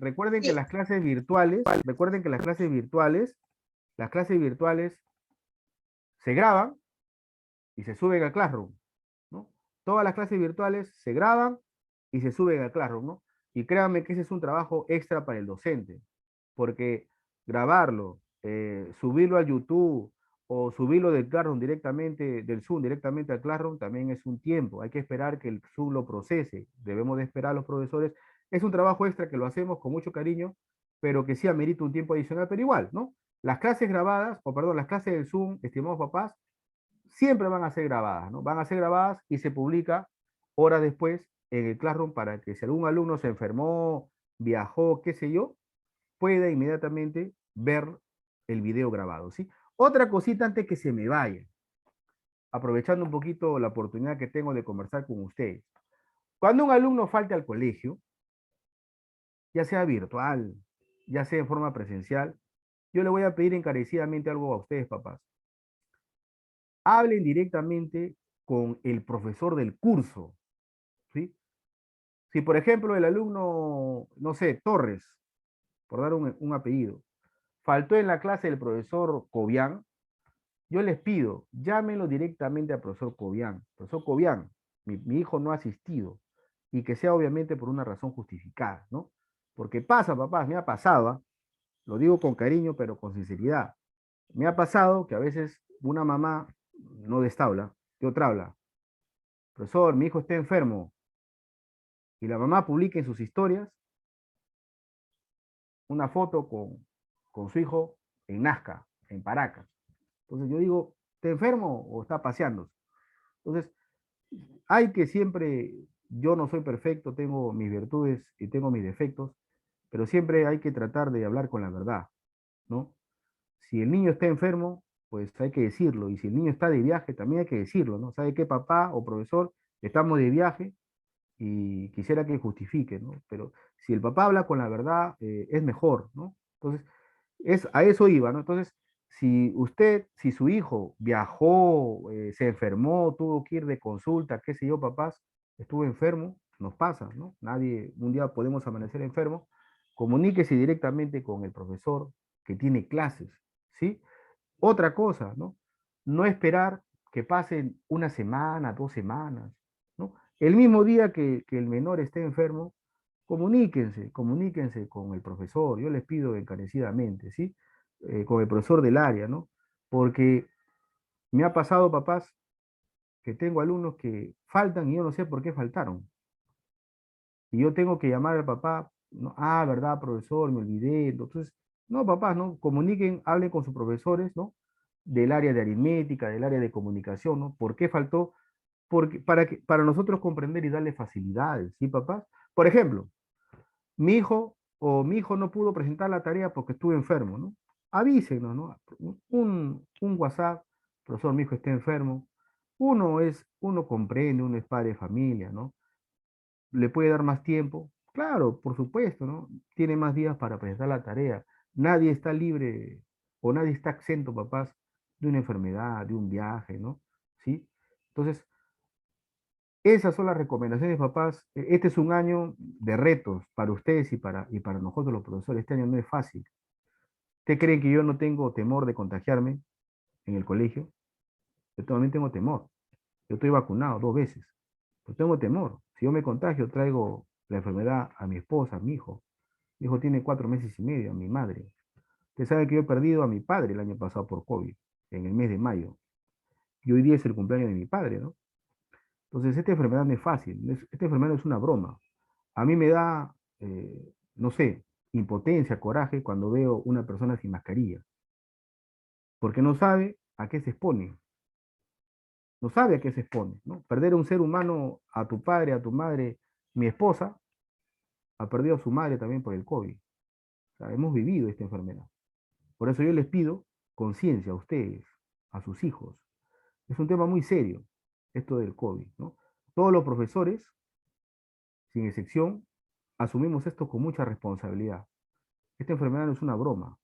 las clases virtuales, las clases virtuales se graban y se suben al Classroom, ¿no? Todas las clases virtuales se graban y se suben al Classroom, ¿no? Y créanme que ese es un trabajo extra para el docente, porque grabarlo, subirlo a YouTube o subirlo del Classroom directamente, del Zoom directamente al Classroom, también es un tiempo. Hay que esperar que el Zoom lo procese. Debemos de esperar a los profesores. Es un trabajo extra que lo hacemos con mucho cariño, pero que sí amerita un tiempo adicional, pero igual, ¿no? Las clases grabadas, o perdón, las clases del Zoom, estimados papás, siempre van a ser grabadas, ¿no? Van a ser grabadas y se publica horas después en el Classroom para que si algún alumno se enfermó, viajó, qué sé yo, pueda inmediatamente ver el video grabado, ¿sí? Otra cosita antes que se me vaya, aprovechando un poquito la oportunidad que tengo de conversar con ustedes. Cuando un alumno falte al colegio, ya sea virtual, ya sea en forma presencial, yo le voy a pedir encarecidamente algo a ustedes, papás. Hablen directamente con el profesor del curso, ¿sí? Si, por ejemplo, el alumno, no sé, Torres, por dar un apellido, faltó en la clase del profesor Cobian, yo les pido, llámenlo directamente al profesor Cobian. Profesor Cobian, mi hijo no ha asistido, y que sea obviamente por una razón justificada, ¿no? Porque pasa, papás, me ha pasado, ¿ah? Lo digo con cariño, pero con sinceridad. Me ha pasado que a veces una mamá no de esta habla, de otra habla. Profesor, mi hijo está enfermo. Y la mamá publica en sus historias una foto con su hijo en Nazca, en Paracas. Entonces yo digo, ¿está enfermo o está paseando? Entonces, hay que siempre, yo no soy perfecto, tengo mis virtudes y tengo mis defectos, pero siempre hay que tratar de hablar con la verdad, ¿no? Si el niño está enfermo, pues hay que decirlo, y si el niño está de viaje, también hay que decirlo, ¿no? ¿Sabe qué, papá o profesor? Estamos de viaje y quisiera que justifique, ¿no? Pero si el papá habla con la verdad, es mejor, ¿no? Entonces, a eso iba, ¿no? Entonces, si su hijo viajó, se enfermó, tuvo que ir de consulta, qué sé yo, papás, estuvo enfermo, nos pasa, ¿no? Nadie, un día podemos amanecer enfermo, comuníquese directamente con el profesor que tiene clases, ¿sí? Otra cosa, ¿no? No esperar que pasen una semana, 2 semanas, ¿no? El mismo día que el menor esté enfermo, comuníquense con el profesor, yo les pido encarecidamente, ¿sí? Con el profesor del área, ¿no? Porque me ha pasado, papás, que tengo alumnos que faltan y yo no sé por qué faltaron. Y yo tengo que llamar al papá, ¿no? Ah, ¿verdad, profesor? Me olvidé. Entonces, no, papás, ¿no? Comuniquen, hablen con sus profesores, ¿no? Del área de aritmética, del área de comunicación, ¿no? ¿Por qué faltó? Porque, para nosotros comprender y darle facilidades, ¿sí, papás? Por ejemplo, mi hijo no pudo presentar la tarea porque estuvo enfermo, ¿no? Avísenos, ¿no? Un WhatsApp, profesor, mi hijo está enfermo. Uno comprende, uno es padre de familia, ¿no? ¿Le puede dar más tiempo? Claro, por supuesto, ¿no? Tiene más días para presentar la tarea. Nadie está libre o nadie está exento, papás, de una enfermedad, de un viaje, ¿no? ¿Sí? Entonces, esas son las recomendaciones, papás. Este es un año de retos para ustedes y para nosotros los profesores. Este año no es fácil. ¿Ustedes creen que yo no tengo temor de contagiarme en el colegio? Yo también tengo temor. Yo estoy vacunado 2 veces. Pero tengo temor. Si yo me contagio, traigo la enfermedad a mi esposa, a mi hijo. Mi hijo tiene 4 meses y medio, a mi madre. Usted sabe que yo he perdido a mi padre el año pasado por COVID. en el mes de mayo. Y hoy día es el cumpleaños de mi padre, ¿no? Entonces, esta enfermedad no es fácil, esta enfermedad no es una broma. A mí me da, no sé, impotencia, coraje cuando veo una persona sin mascarilla, porque no sabe a qué se expone, no sabe a qué se expone, ¿no? Perder a un ser humano, a tu padre, a tu madre, mi esposa, ha perdido a su madre también por el COVID. O sea, hemos vivido esta enfermedad. Por eso yo les pido conciencia a ustedes, a sus hijos. Es un tema muy serio, esto del COVID, ¿no? Todos los profesores, sin excepción, asumimos esto con mucha responsabilidad. Esta enfermedad no es una broma.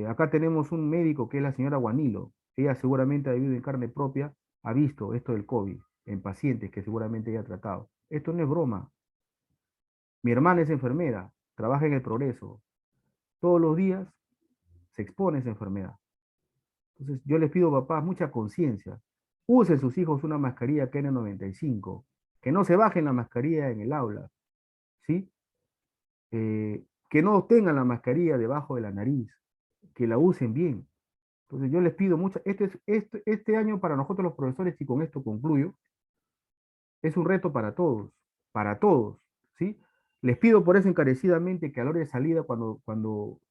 Acá tenemos un médico que es la señora Guanilo. Ella seguramente ha vivido en carne propia, ha visto esto del COVID en pacientes que seguramente ella ha tratado. Esto no es broma. Mi hermana es enfermera, trabaja en el Progreso. Todos los días se expone a esa enfermedad. Entonces yo les pido, papás, mucha conciencia. Usen sus hijos una mascarilla KN95. Que no se bajen la mascarilla en el aula. ¿Sí? Que no tengan la mascarilla debajo de la nariz. Que la usen bien. Entonces yo les pido mucho, este año para nosotros los profesores, y con esto concluyo, es un reto para todos, ¿sí? Les pido por eso encarecidamente que a la hora de salida, cuando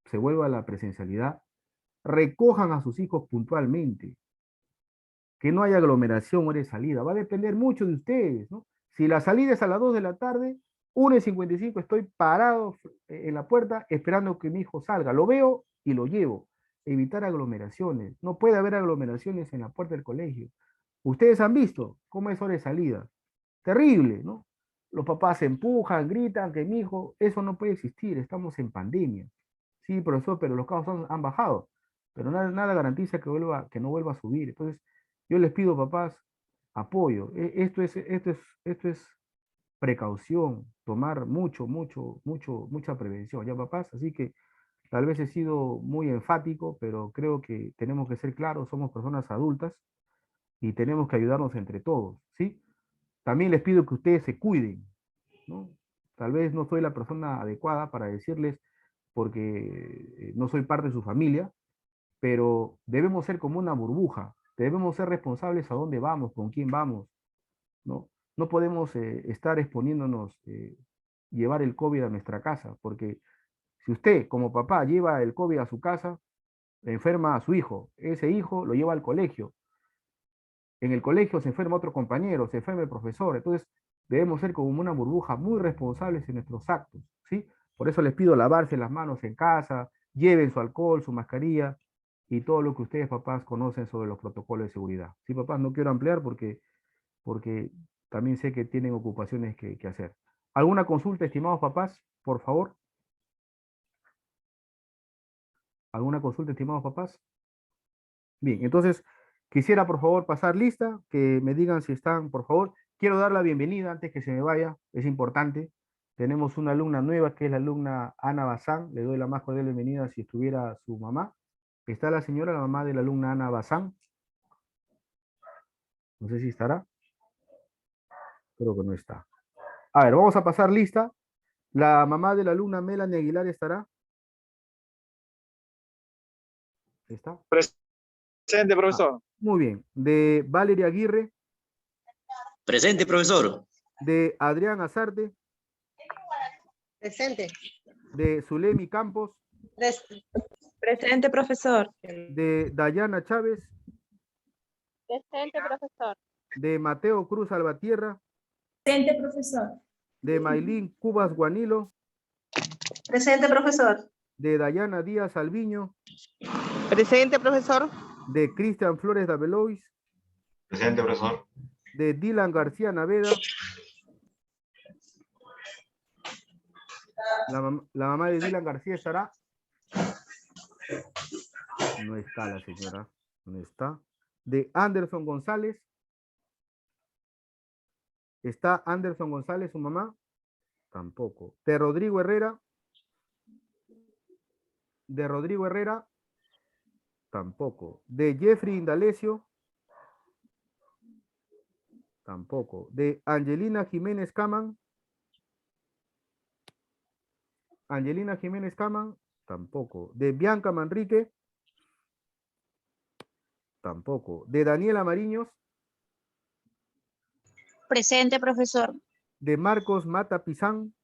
se vuelva a la presencialidad, recojan a sus hijos puntualmente, que no haya aglomeración a hora de salida, va a depender mucho de ustedes, ¿no? Si la salida es a las 2 de la tarde, 1:55 estoy parado en la puerta esperando que mi hijo salga, lo veo y lo llevo. Evitar aglomeraciones. No puede haber aglomeraciones en la puerta del colegio. Ustedes han visto cómo es hora de salida. Terrible, ¿no? Los papás se empujan, gritan que mi hijo, eso no puede existir, estamos en pandemia. Sí, profesor, pero los casos han bajado, pero nada garantiza que no vuelva a subir. Entonces, yo les pido, papás, apoyo. Esto es precaución, tomar mucha prevención, ¿ya, papás? Así que tal vez he sido muy enfático, pero creo que tenemos que ser claros, somos personas adultas y tenemos que ayudarnos entre todos, ¿sí? También les pido que ustedes se cuiden, ¿no? Tal vez no soy la persona adecuada para decirles porque no soy parte de su familia, pero debemos ser como una burbuja, debemos ser responsables a dónde vamos, con quién vamos, ¿no? No podemos estar exponiéndonos, llevar el COVID a nuestra casa, porque si usted como papá lleva el COVID a su casa, enferma a su hijo, ese hijo lo lleva al colegio, en el colegio se enferma otro compañero, se enferma el profesor, entonces debemos ser como una burbuja muy responsables en nuestros actos, ¿sí? Por eso les pido lavarse las manos en casa, lleven su alcohol, su mascarilla y todo lo que ustedes, papás, conocen sobre los protocolos de seguridad. Sí, papás, no quiero ampliar porque también sé que tienen ocupaciones que hacer. ¿Alguna consulta, estimados papás, por favor? ¿Alguna consulta, estimados papás? Bien, entonces quisiera por favor pasar lista, que me digan si están, por favor. Quiero dar la bienvenida antes que se me vaya, es importante. Tenemos una alumna nueva que es la alumna Ana Bazán. Le doy la más cordial bienvenida si estuviera su mamá. ¿Está la señora, la mamá de la alumna Ana Bazán? No sé si estará. Creo que no está. A ver, vamos a pasar lista. ¿La mamá de la alumna Melanie Aguilar estará? ¿Está? Presente, profesor. Muy bien. ¿De Valeria Aguirre? Presente, profesor. ¿De Adrián Azarte? Presente. ¿De Zulemi Campos? Presente, profesor. ¿De Dayana Chávez? Presente, profesor. ¿De Mateo Cruz Salvatierra? Presente, profesor. ¿De Maylin Cubas Guanilo? Presente, profesor. ¿De Dayana Díaz Alviño? Presente, profesor. ¿De Cristian Flores Dabelois? Presente, profesor. ¿De Dylan García Naveda? ¿La mamá de Dylan García estará? No está la señora, no está. ¿De Anderson González? ¿Está Anderson González, su mamá? Tampoco. ¿De Rodrigo Herrera? ¿De Rodrigo Herrera? Tampoco. ¿De Jeffrey Indalecio? Tampoco. ¿De Angelina Jiménez Caman? Angelina Jiménez Caman? Tampoco. ¿De Bianca Manrique? Tampoco. De Daniela Mariños. Presente, profesor. De Marcos Mata Pizán.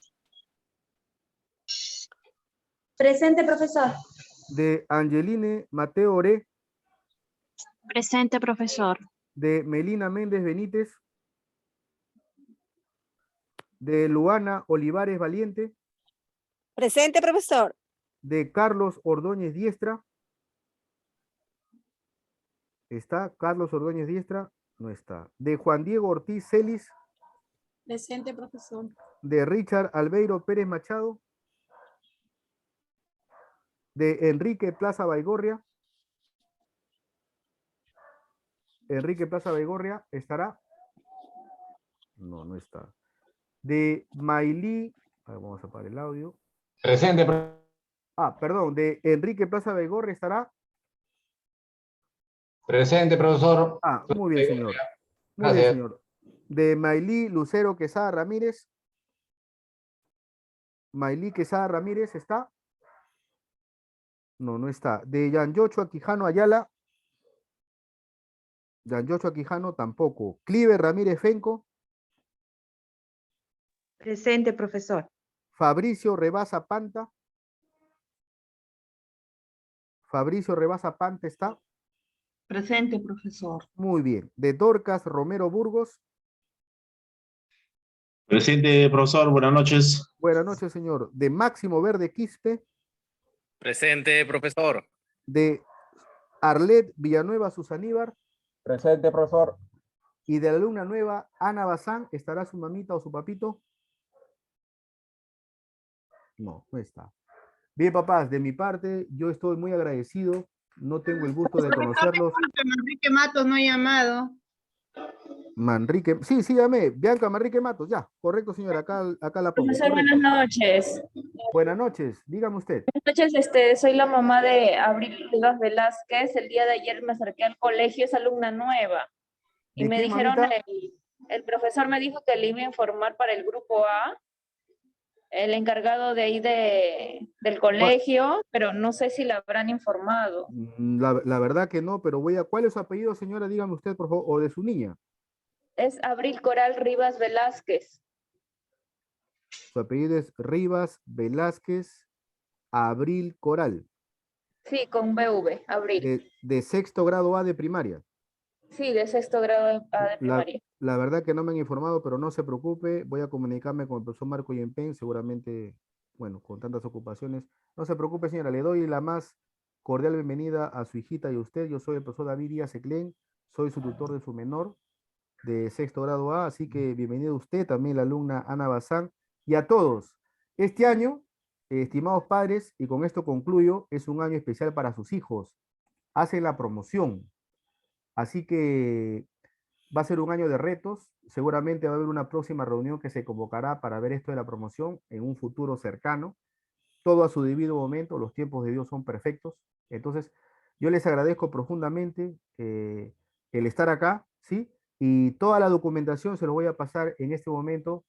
Presente, profesor. De Angeline Mateo Oré. Presente, profesor. De Melina Méndez Benítez. De Luana Olivares Valiente. Presente, profesor. De Carlos Ordóñez Diestra. ¿Está Carlos Ordóñez Diestra? No está. De Juan Diego Ortiz Celis. Presente, profesor. De Richard Albeiro Pérez Machado. De Enrique Plaza Baigorria. Enrique Plaza Baigorria, ¿estará? No, no está. De Mailí, vamos a apagar el audio. Presente. Perdón, de Enrique Plaza Baigorria, ¿estará? Presente, profesor. Muy bien, señor. Muy Gracias. bien, señor. De Mailí Lucero Quesada Ramírez. Mailí Quesada Ramírez, ¿está? No, no está. De Yanyocho Quijano Ayala. Yanyocho Quijano tampoco. Cliver Ramírez Fenco. Presente, profesor. Fabricio Rebasa Panta. Fabricio Rebasa Panta está. Presente, profesor. Muy bien. De Dorcas Romero Burgos. Presente, profesor. Buenas noches. Buenas noches, señor. De Máximo Verde Quispe. Presente, profesor. De Arlet Villanueva Susaníbar. Presente, profesor. Y de la alumna nueva Ana Bazán, ¿estará su mamita o su papito? No, no está. Bien, papás, de mi parte, yo estoy muy agradecido. No tengo el gusto de conocerlos. Manrique Matos no ha llamado. Manrique, sí, llamé. Bianca Manrique Matos, ya. Correcto, señora, acá la pongo. Profesor, Correcto. buenas noches. Buenas noches, dígame usted. Buenas noches, soy la mamá de Abril Rivas Velázquez. El día de ayer me acerqué al colegio, es alumna nueva. Y ¿De me qué, dijeron, mamita? el profesor me dijo que le iba a informar para el grupo A, el encargado de ahí del colegio, pero no sé si le habrán informado. La verdad que no, pero ¿cuál es su apellido, señora? Dígame usted, por favor, o de su niña. Es Abril Coral Rivas Velázquez. Su apellido es Rivas Velázquez Abril Coral. Sí, con BV, Abril. De sexto grado A de primaria. Sí, de sexto grado A de primaria. La verdad que no me han informado, pero no se preocupe. Voy a comunicarme con el profesor Marco Yempen, seguramente, bueno, con tantas ocupaciones. No se preocupe, señora, le doy la más cordial bienvenida a su hijita y a usted. Yo soy el profesor David Díaz Eclén, soy su tutor de su menor de sexto grado A, así que bienvenido usted, también la alumna Ana Bazán, y a todos. Este año, estimados padres, y con esto concluyo, es un año especial para sus hijos. Hacen la promoción. Así que va a ser un año de retos. Seguramente va a haber una próxima reunión que se convocará para ver esto de la promoción en un futuro cercano. Todo a su debido momento, los tiempos de Dios son perfectos. Entonces, yo les agradezco profundamente el estar acá, ¿sí? Y toda la documentación se lo voy a pasar en este momento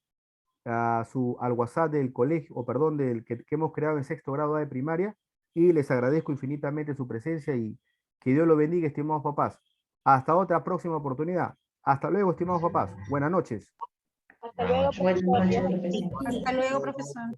al WhatsApp del colegio, o perdón, del que hemos creado en sexto grado A de primaria, y les agradezco infinitamente su presencia y que Dios lo bendiga, estimados papás. Hasta otra próxima oportunidad. Hasta luego, estimados papás. Buenas noches. Hasta luego, profesor. Hasta luego, profesor.